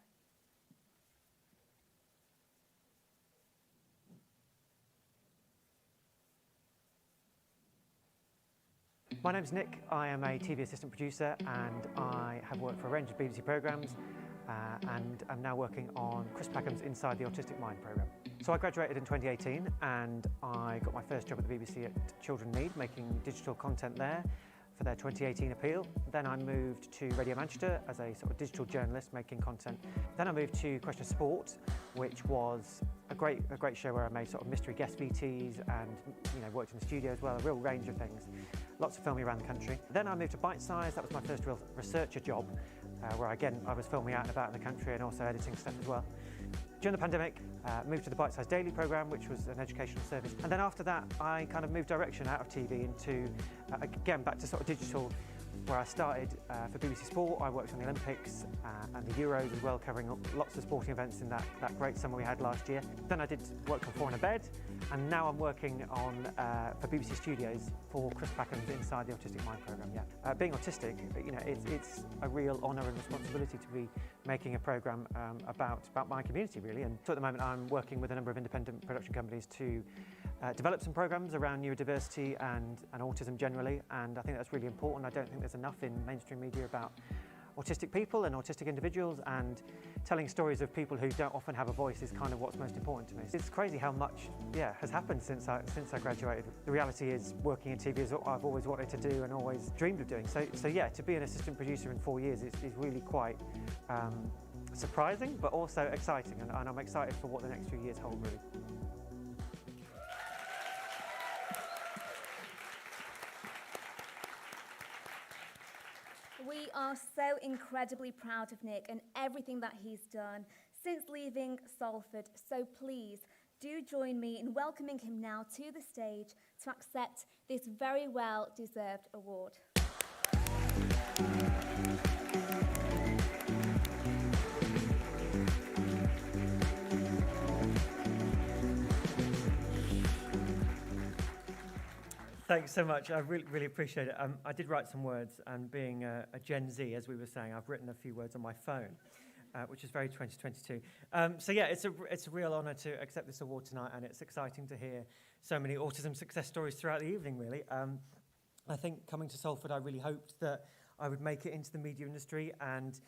My name's Nick. I am a TV assistant producer and I have worked for a range of BBC programmes and I'm now working on Chris Packham's Inside the Autistic Mind programme. So I graduated in 2018 and I got my first job at the BBC at Children Need, making digital content there for their 2018 appeal. Then I moved to Radio Manchester as a sort of digital journalist making content. Then I moved to Question of Sport, which was a great show where I made sort of mystery guest VTs and worked in the studio as well, a real range of things. Lots of filming around the country. Then I moved to Bite Size. That was my first real researcher job, where again I was filming out and about in the country and also editing stuff as well. During the pandemic, moved to the Bite Size Daily programme, which was an educational service. And then after that, I kind of moved direction out of TV into, again, back to sort of digital, where I started for BBC Sport. I worked on the Olympics and the Euros as well, covering lots of sporting events in that great summer we had last year. Then I did work on Four in a Bed, and now I'm working on for BBC Studios for Chris Packham's Inside the Autistic Mind programme. Yeah, being autistic, it's a real honour and responsibility to be making a programme about my community, really. And so at the moment, I'm working with a number of independent production companies to develop some programmes around neurodiversity and autism generally, and I think that's really important. I don't think there's enough in mainstream media about autistic people and autistic individuals, and telling stories of people who don't often have a voice is kind of what's most important to me. It's crazy how much has happened since I graduated. The reality is working in TV is what I've always wanted to do and always dreamed of doing. So yeah, to be an assistant producer in 4 years is really quite surprising, but also exciting, and I'm excited for what the next few years hold, really. We are so incredibly proud of Nick and everything that he's done since leaving Salford. So please do join me in welcoming him now to the stage to accept this very well-deserved award. Thanks so much. I really appreciate it. I did write some words, and being a Gen Z, as we were saying, I've written a few words on my phone, which is very 2022. So yeah, it's a real honour to accept this award tonight, and it's exciting to hear so many autism success stories throughout the evening, really. I think coming to Salford, I really hoped that I would make it into the media industry, and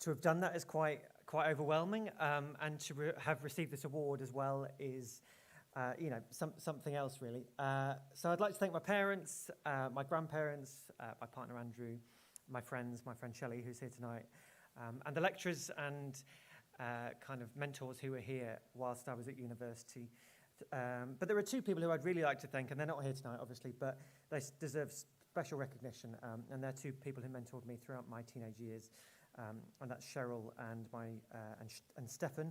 to have done that is quite overwhelming, and to have received this award as well is something else, really. So I'd like to thank my parents, my grandparents, my partner Andrew, my friend Shelley, who's here tonight, and the lecturers and kind of mentors who were here whilst I was at university. But there are two people who I'd really like to thank, and they're not here tonight, obviously, but they deserve special recognition, and they're two people who mentored me throughout my teenage years, and that's Cheryl and and Stefan,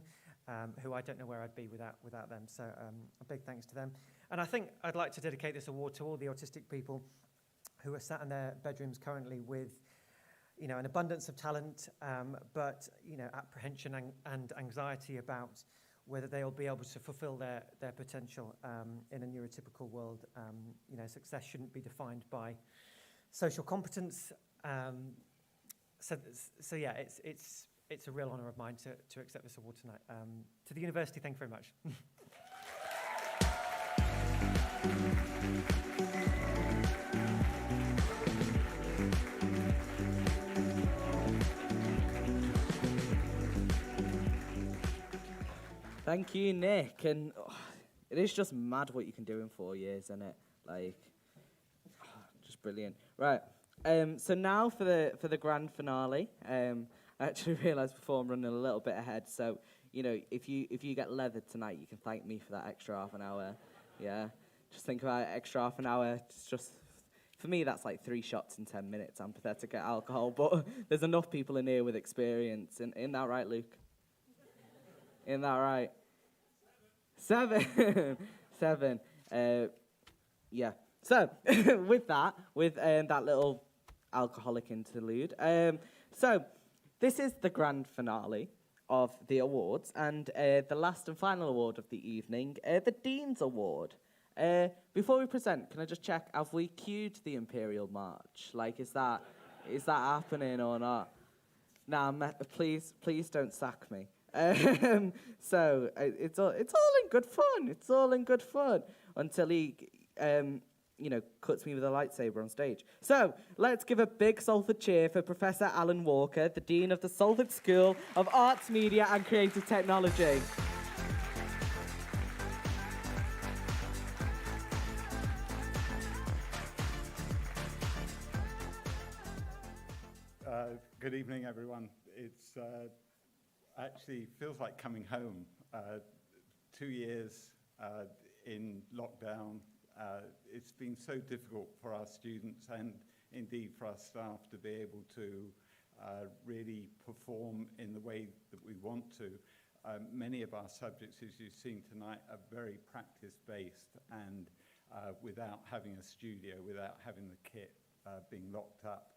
who I don't know where I'd be without them. So a big thanks to them. And I think I'd like to dedicate this award to all the autistic people who are sat in their bedrooms currently with, an abundance of talent, but apprehension and anxiety about whether they'll be able to fulfill their potential in a neurotypical world. Success shouldn't be defined by social competence. So yeah, it's a real honour of mine to accept this award tonight. To the university, thank you very much. Thank you, Nick. And it is just mad what you can do in 4 years, isn't it? Just brilliant. Right. So now for the grand finale. I actually realised before I'm running a little bit ahead. So if you get leathered tonight, you can thank me for that extra half an hour. Yeah. Just think about it, extra half an hour. It's just, for me, that's like 3 shots in 10 minutes. I'm pathetic at alcohol, but there's enough people in here with experience. Isn't that right, Luke? Isn't that right? 7. 7. Yeah. So, with that little alcoholic interlude, so this is the grand finale of the awards, and the last and final award of the evening, the Dean's Award. Before we present, can I just check, have we cued the Imperial March? Is that happening or not? Nah, please don't sack me. So it's all in good fun. It's all in good fun until he, cuts me with a lightsaber on stage. So let's give a big Salford cheer for Professor Alan Walker, the Dean of the Salford School of Arts, Media and Creative Technology. Good evening, everyone. It's actually feels like coming home. 2 years in lockdown. It's been so difficult for our students and indeed for our staff to be able to really perform in the way that we want to. Many of our subjects, as you've seen tonight, are very practice-based, and without having a studio, without having the kit, being locked up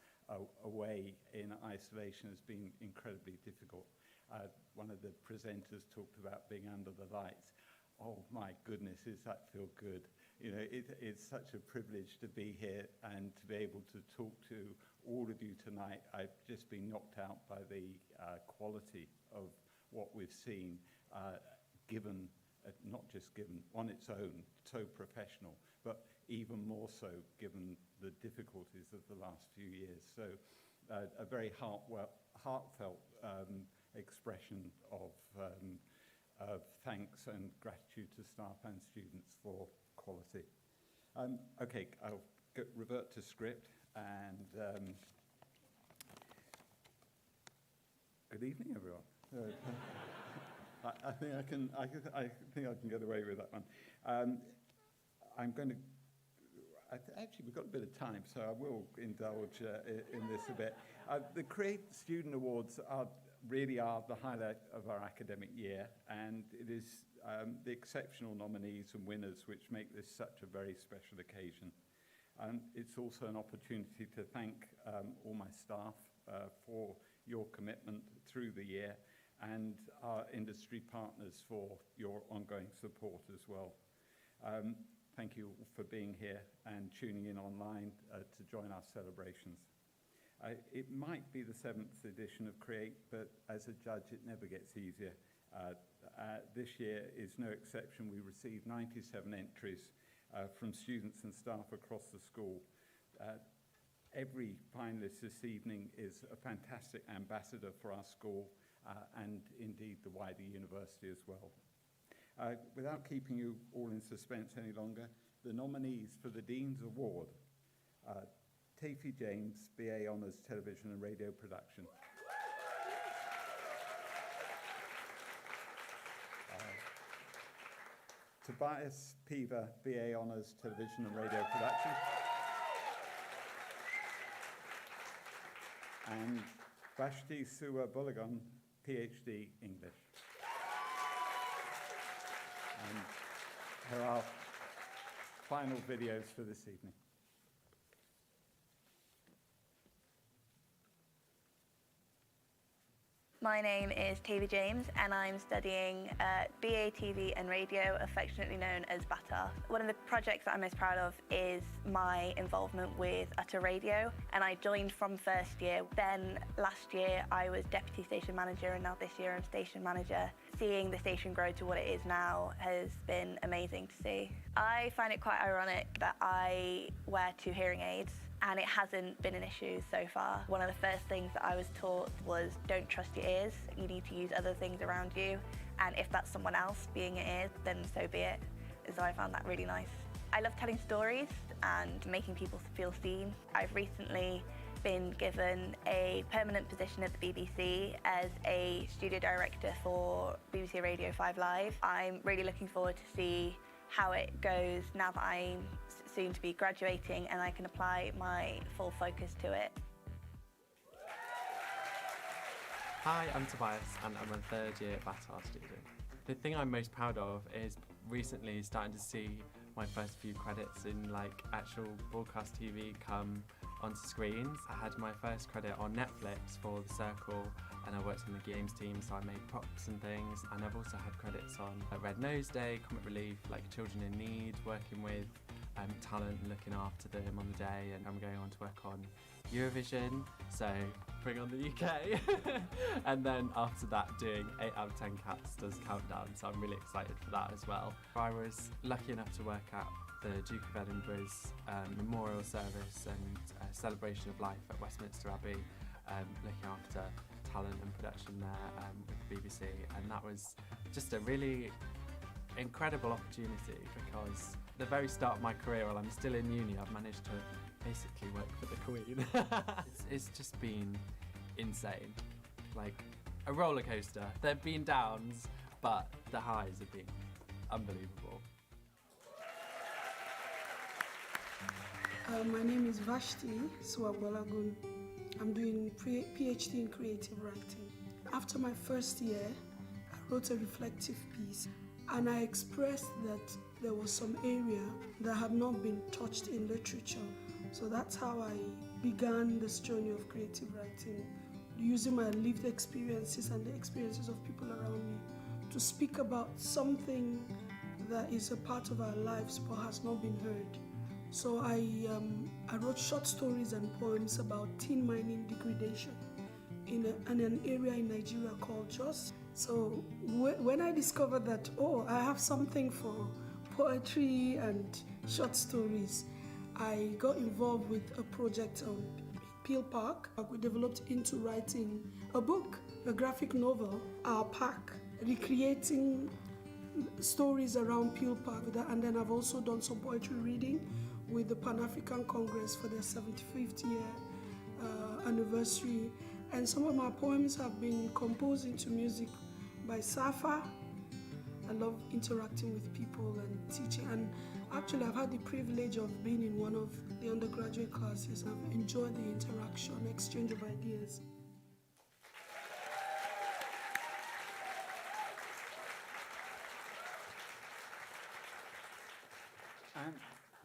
away in isolation has been incredibly difficult. One of the presenters talked about being under the lights. Oh my goodness, does that feel good? It's such a privilege to be here and to be able to talk to all of you tonight. I've just been knocked out by the quality of what we've seen, given, not just given on its own, so professional, but even more so given the difficulties of the last few years. So a very heartfelt expression of thanks and gratitude to staff and students for quality. Okay, I'll revert to script, and good evening, everyone. I think I can get away with that one. I'm going to. Actually, we've got a bit of time, so I will indulge in this a bit. The Create Student Awards really are the highlight of our academic year, and it is the exceptional nominees and winners which make this such a very special occasion. It's also an opportunity to thank all my staff for your commitment through the year, and our industry partners for your ongoing support as well. Thank you for being here and tuning in online to join our celebrations. It might be the 7th edition of Create, but as a judge, it never gets easier. This year is no exception. We received 97 entries from students and staff across the school. Every finalist this evening is a fantastic ambassador for our school and indeed the wider university as well. Without keeping you all in suspense any longer, the nominees for the Dean's Award, Tafy James, BA Honours Television and Radio Production. Tobias Peaver, BA Honours Television and Radio Production. And Vashti Suwa Bulagon, PhD English. And here are final videos for this evening. My name is Tavy James and I'm studying BA TV and Radio, affectionately known as BATA. One of the projects that I'm most proud of is my involvement with Utter Radio, and I joined from first year. Then last year I was Deputy Station Manager, and now this year I'm Station Manager. Seeing the station grow to what it is now has been amazing to see. I find it quite ironic that I wear 2 hearing aids, and it hasn't been an issue so far. One of the first things that I was taught was don't trust your ears. You need to use other things around you, and if that's someone else being your ears, then so be it. So I found that really nice. I love telling stories and making people feel seen. I've recently been given a permanent position at the BBC as a studio director for BBC Radio 5 Live. I'm really looking forward to see how it goes now that I'm soon to be graduating and I can apply my full focus to it. Hi, I'm Tobias and I'm a 3rd year BATA student. The thing I'm most proud of is recently starting to see my first few credits in actual broadcast TV come onto screens. I had my first credit on Netflix for The Circle, and I worked on the games team, so I made props and things. And I've also had credits on Red Nose Day, Comic Relief, children in need, working with talent and looking after them on the day. And I'm going on to work on Eurovision, so bring on the UK. And then after that doing 8 out of 10 Cats Does Countdown, so I'm really excited for that as well. I was lucky enough to work at the Duke of Edinburgh's memorial service and celebration of life at Westminster Abbey, looking after talent and production there with the BBC, and that was just a really incredible opportunity because at the very start of my career, while I'm still in uni, I've managed to basically work for the Queen. It's just been insane, like a roller coaster. There have been downs, but the highs have been unbelievable. My name is Vashti Suwa-Bolagun. I'm doing PhD in creative writing. After my first year, I wrote a reflective piece, and I expressed that there was some area that had not been touched in literature. So that's how I began this journey of creative writing, using my lived experiences and the experiences of people around me to speak about something that is a part of our lives but has not been heard. So I wrote short stories and poems about tin mining degradation in an area in Nigeria called Jos. So when I discovered that, I have something for poetry and short stories, I got involved with a project on Peel Park. We developed into writing a book, a graphic novel, Our Park, recreating stories around Peel Park. And then I've also done some poetry reading with the Pan-African Congress for their 75th year anniversary. And some of my poems have been composed into music by Safa. I love interacting with people and teaching. And actually, I've had the privilege of being in one of the undergraduate classes. I've enjoyed the interaction, exchange of ideas.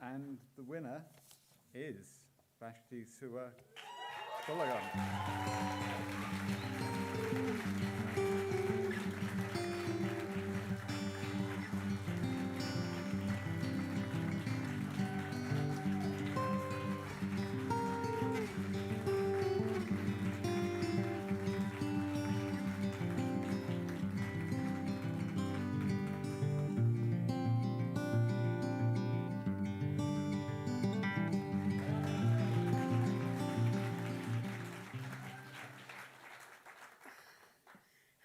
And the winner is Vashti Suwa Bulagan.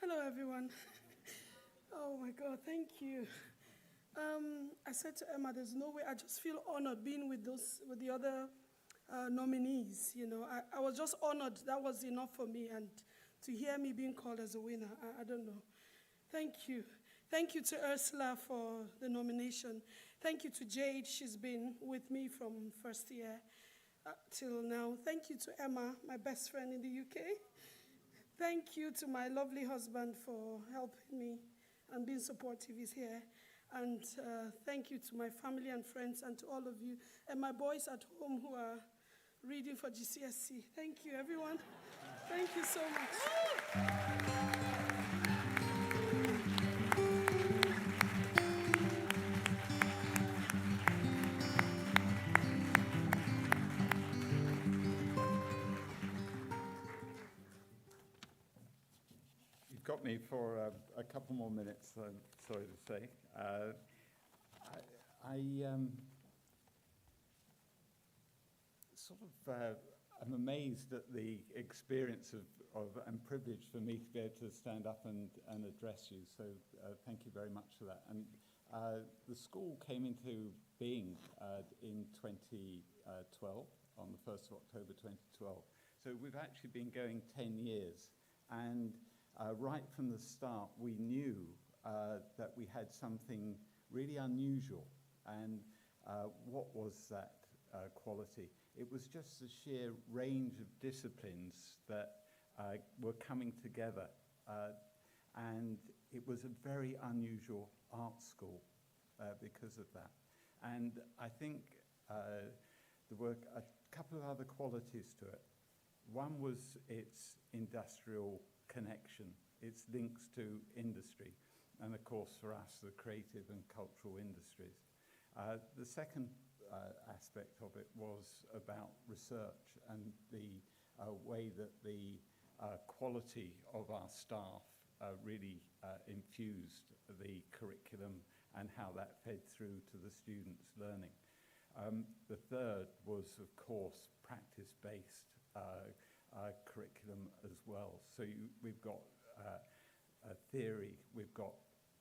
Hello, everyone. Oh my God, thank you. I said to Emma, there's no way. I just feel honored being with the other nominees. You know, I was just honored. That was enough for me, and to hear me being called as a winner, I don't know. Thank you. Thank you to Ursula for the nomination. Thank you to Jade. She's been with me from first year till now. Thank you to Emma, my best friend in the UK. Thank you to my lovely husband for helping me and being supportive. He's here. And thank you to my family and friends and to all of you. And my boys at home who are reading for GCSE. Thank you, everyone. Thank you so much. Got me for a couple more minutes, I'm sorry to say. I'm amazed at the experience and privilege for me to be able to stand up and address you, so thank you very much for that. And the school came into being in 2012, on the 1st of October 2012. So we've actually been going 10 years, and right from the start, we knew that we had something really unusual. And what was that quality? It was just the sheer range of disciplines that were coming together. And it was a very unusual art school because of that. And I think there were a couple of other qualities to it. One was its industrial connection, its links to industry, and of course for us, the creative and cultural industries. The second aspect of it was about research and the way that the quality of our staff really infused the curriculum and how that fed through to the students' learning. The third was, of course, practice-based curriculum as well. So we've got theory, we've got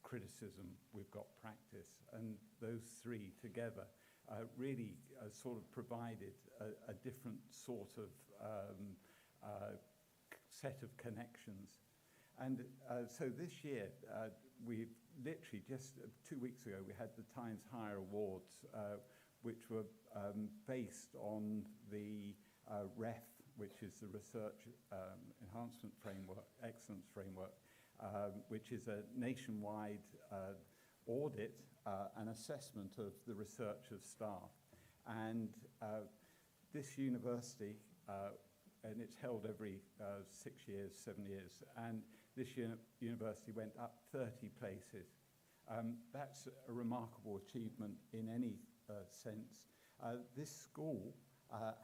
criticism, we've got practice, and those three together really sort of provided a different sort of set of connections. And so this year, we've literally just 2 weeks ago, we had the Times Higher Awards, which were based on the REF, which is the Research Enhancement Framework, Excellence Framework, which is a nationwide audit and assessment of the research of staff. And this university, and it's held every 6 years, 7 years, and this university went up 30 places. That's a remarkable achievement in any sense. This school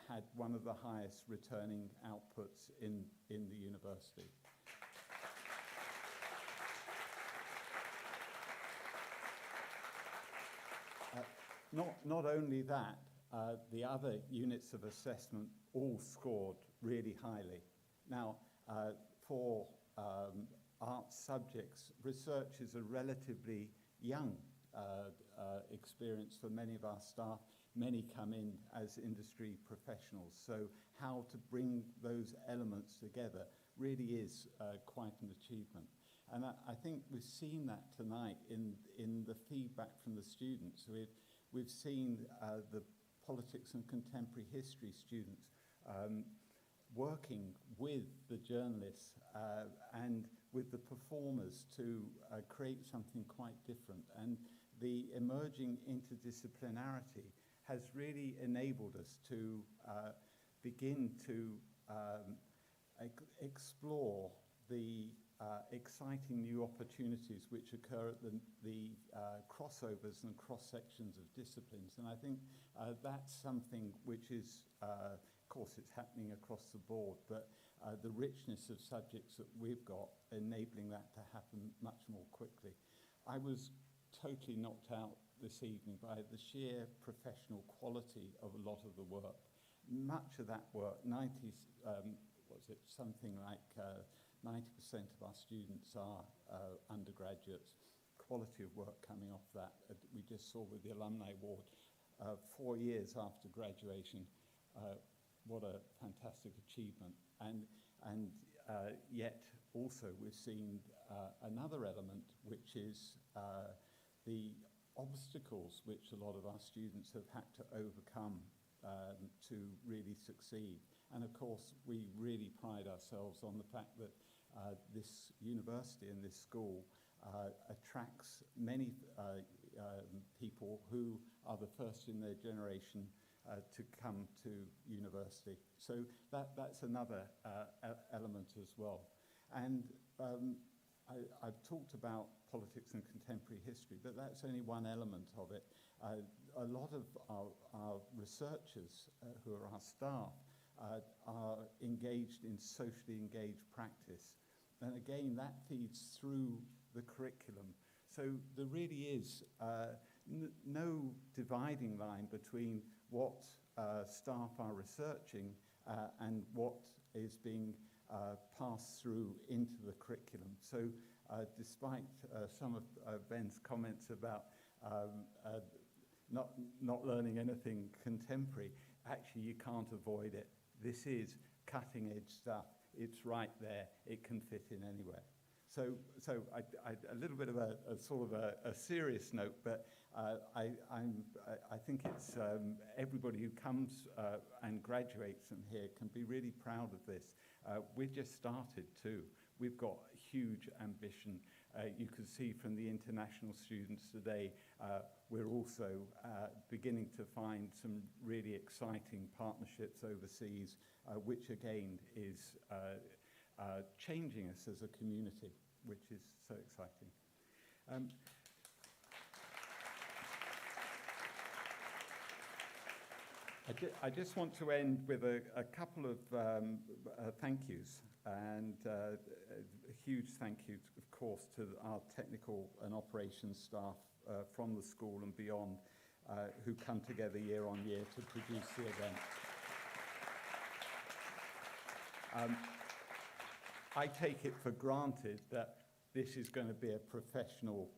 had one of the highest returning outputs in the university. Not only that, the other units of assessment all scored really highly. Now, for arts subjects, research is a relatively young experience for many of our staff. Many come in as industry professionals, so how to bring those elements together really is quite an achievement. And I think we've seen that tonight in the feedback from the students. We've seen the politics and contemporary history students working with the journalists and with the performers to create something quite different. And the emerging interdisciplinarity has really enabled us to begin to explore the exciting new opportunities which occur at the crossovers and cross-sections of disciplines. And I think that's something which is, of course, it's happening across the board, but the richness of subjects that we've got enabling that to happen much more quickly. I was totally knocked out this evening by the sheer professional quality of a lot of the work. Much of that work, something like 90% of our students are undergraduates. Quality of work coming off that. We just saw with the Alumni Award, 4 years after graduation, what a fantastic achievement. And yet also we've seen another element, which is the obstacles which a lot of our students have had to overcome to really succeed. And of course, we really pride ourselves on the fact that this university and this school attracts many people who are the first in their generation to come to university. So that's another element as well. And I've talked about politics and contemporary history, but that's only one element of it. A lot of our researchers who are our staff are engaged in socially engaged practice. And again, that feeds through the curriculum. So there really is no dividing line between what staff are researching and what is being passed through into the curriculum. So despite some of Ben's comments about not learning anything contemporary, actually you can't avoid it. This is cutting edge stuff. It's right there. It can fit in anywhere. So a little bit of a sort of a serious note, but I think it's everybody who comes and graduates from here can be really proud of this. We've just started too. We've got huge ambition. You can see from the international students today, we're also beginning to find some really exciting partnerships overseas, which again is changing us as a community, which is so exciting. I just want to end with a couple of thank yous, and a huge thank you, of course, to our technical and operations staff from the school and beyond who come together year on year to produce the event. I take it for granted that this is going to be a professional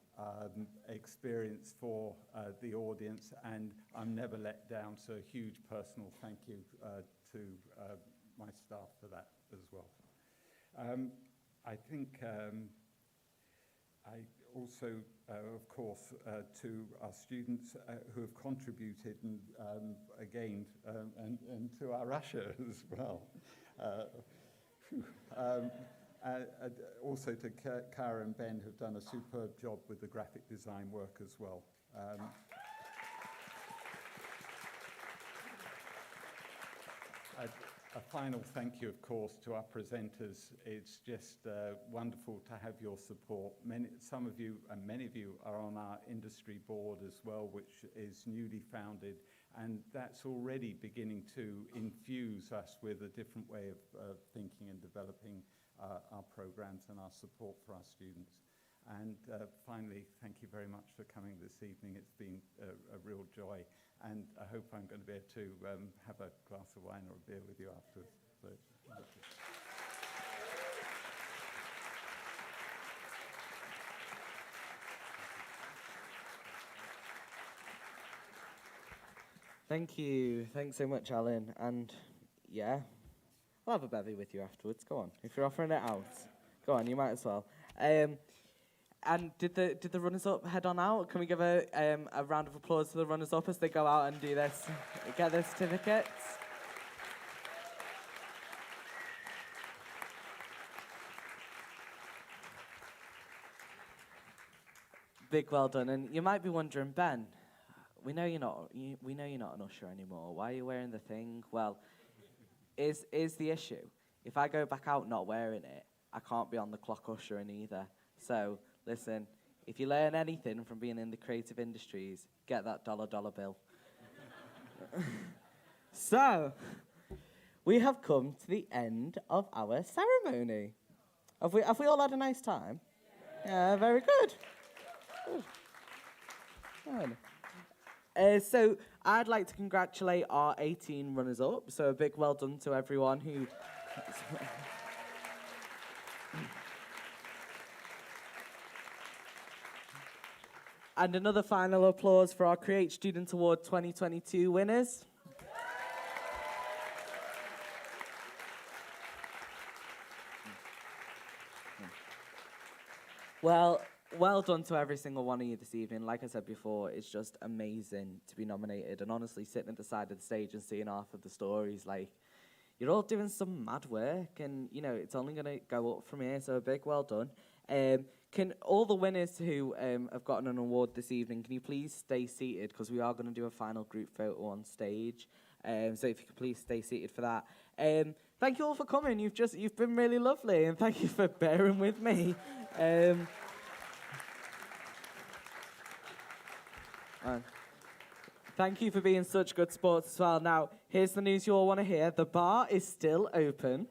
experience for the audience, and I'm never let down, so a huge personal thank you to my staff for that as well. I think I also, of course, to our students who have contributed, and again, and to our usher as well. Also to Cara and Ben, who've done a superb job with the graphic design work as well. A final thank you, of course, to our presenters. It's just wonderful to have your support. Some of you and many of you are on our industry board as well, which is newly founded, and that's already beginning to infuse us with a different way of thinking and developing our programs and our support for our students. And finally, thank you very much for coming this evening. It's been a real joy, and I hope I'm going to be able to have a glass of wine or a beer with you afterwards. So. Thank you. Thanks so much, Alan. And yeah, I'll have a bevy with you afterwards. Go on. If you're offering it out, go on. You might as well. And did the runners-up head on out? Can we give a round of applause to the runners-up as they go out and do this, get their certificates? Big well done. And you might be wondering, Ben, we know you're not an usher anymore. Why are you wearing the thing? Well, is the issue. If I go back out not wearing it, I can't be on the clock ushering either. So, listen, if you learn anything from being in the creative industries, get that dollar bill. So, we have come to the end of our ceremony. Have we all had a nice time? Yeah, very good. Good. So I'd like to congratulate our 18 runners-up. So a big well done to everyone who... And another final applause for our Create Student Award 2022 winners. Well done to every single one of you this evening. Like I said before, it's just amazing to be nominated. And honestly, sitting at the side of the stage and seeing half of the stories, like, you're all doing some mad work. And, you know, it's only going to go up from here. So a big well done. Can all the winners who have gotten an award this evening, can you please stay seated? Because we are going to do a final group photo on stage. So if you could please stay seated for that. Thank you all for coming. You've been really lovely. And thank you for bearing with me. Thank you for being such good sports as well. Now, here's the news you all want to hear. The bar is still open.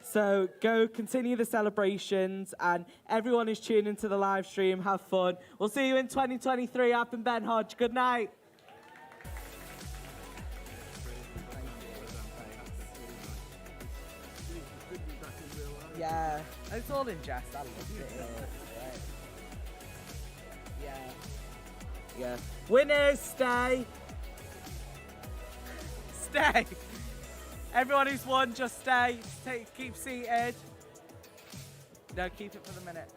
So go continue the celebrations, and everyone who's tuning into the live stream, have fun. We'll see you in 2023 up in Ben Hodge. Good night. Yeah, it's all in jest. I love it. Yeah. Winners, stay. Stay. Everyone who's won, just stay. Keep seated. No, keep it for the minute.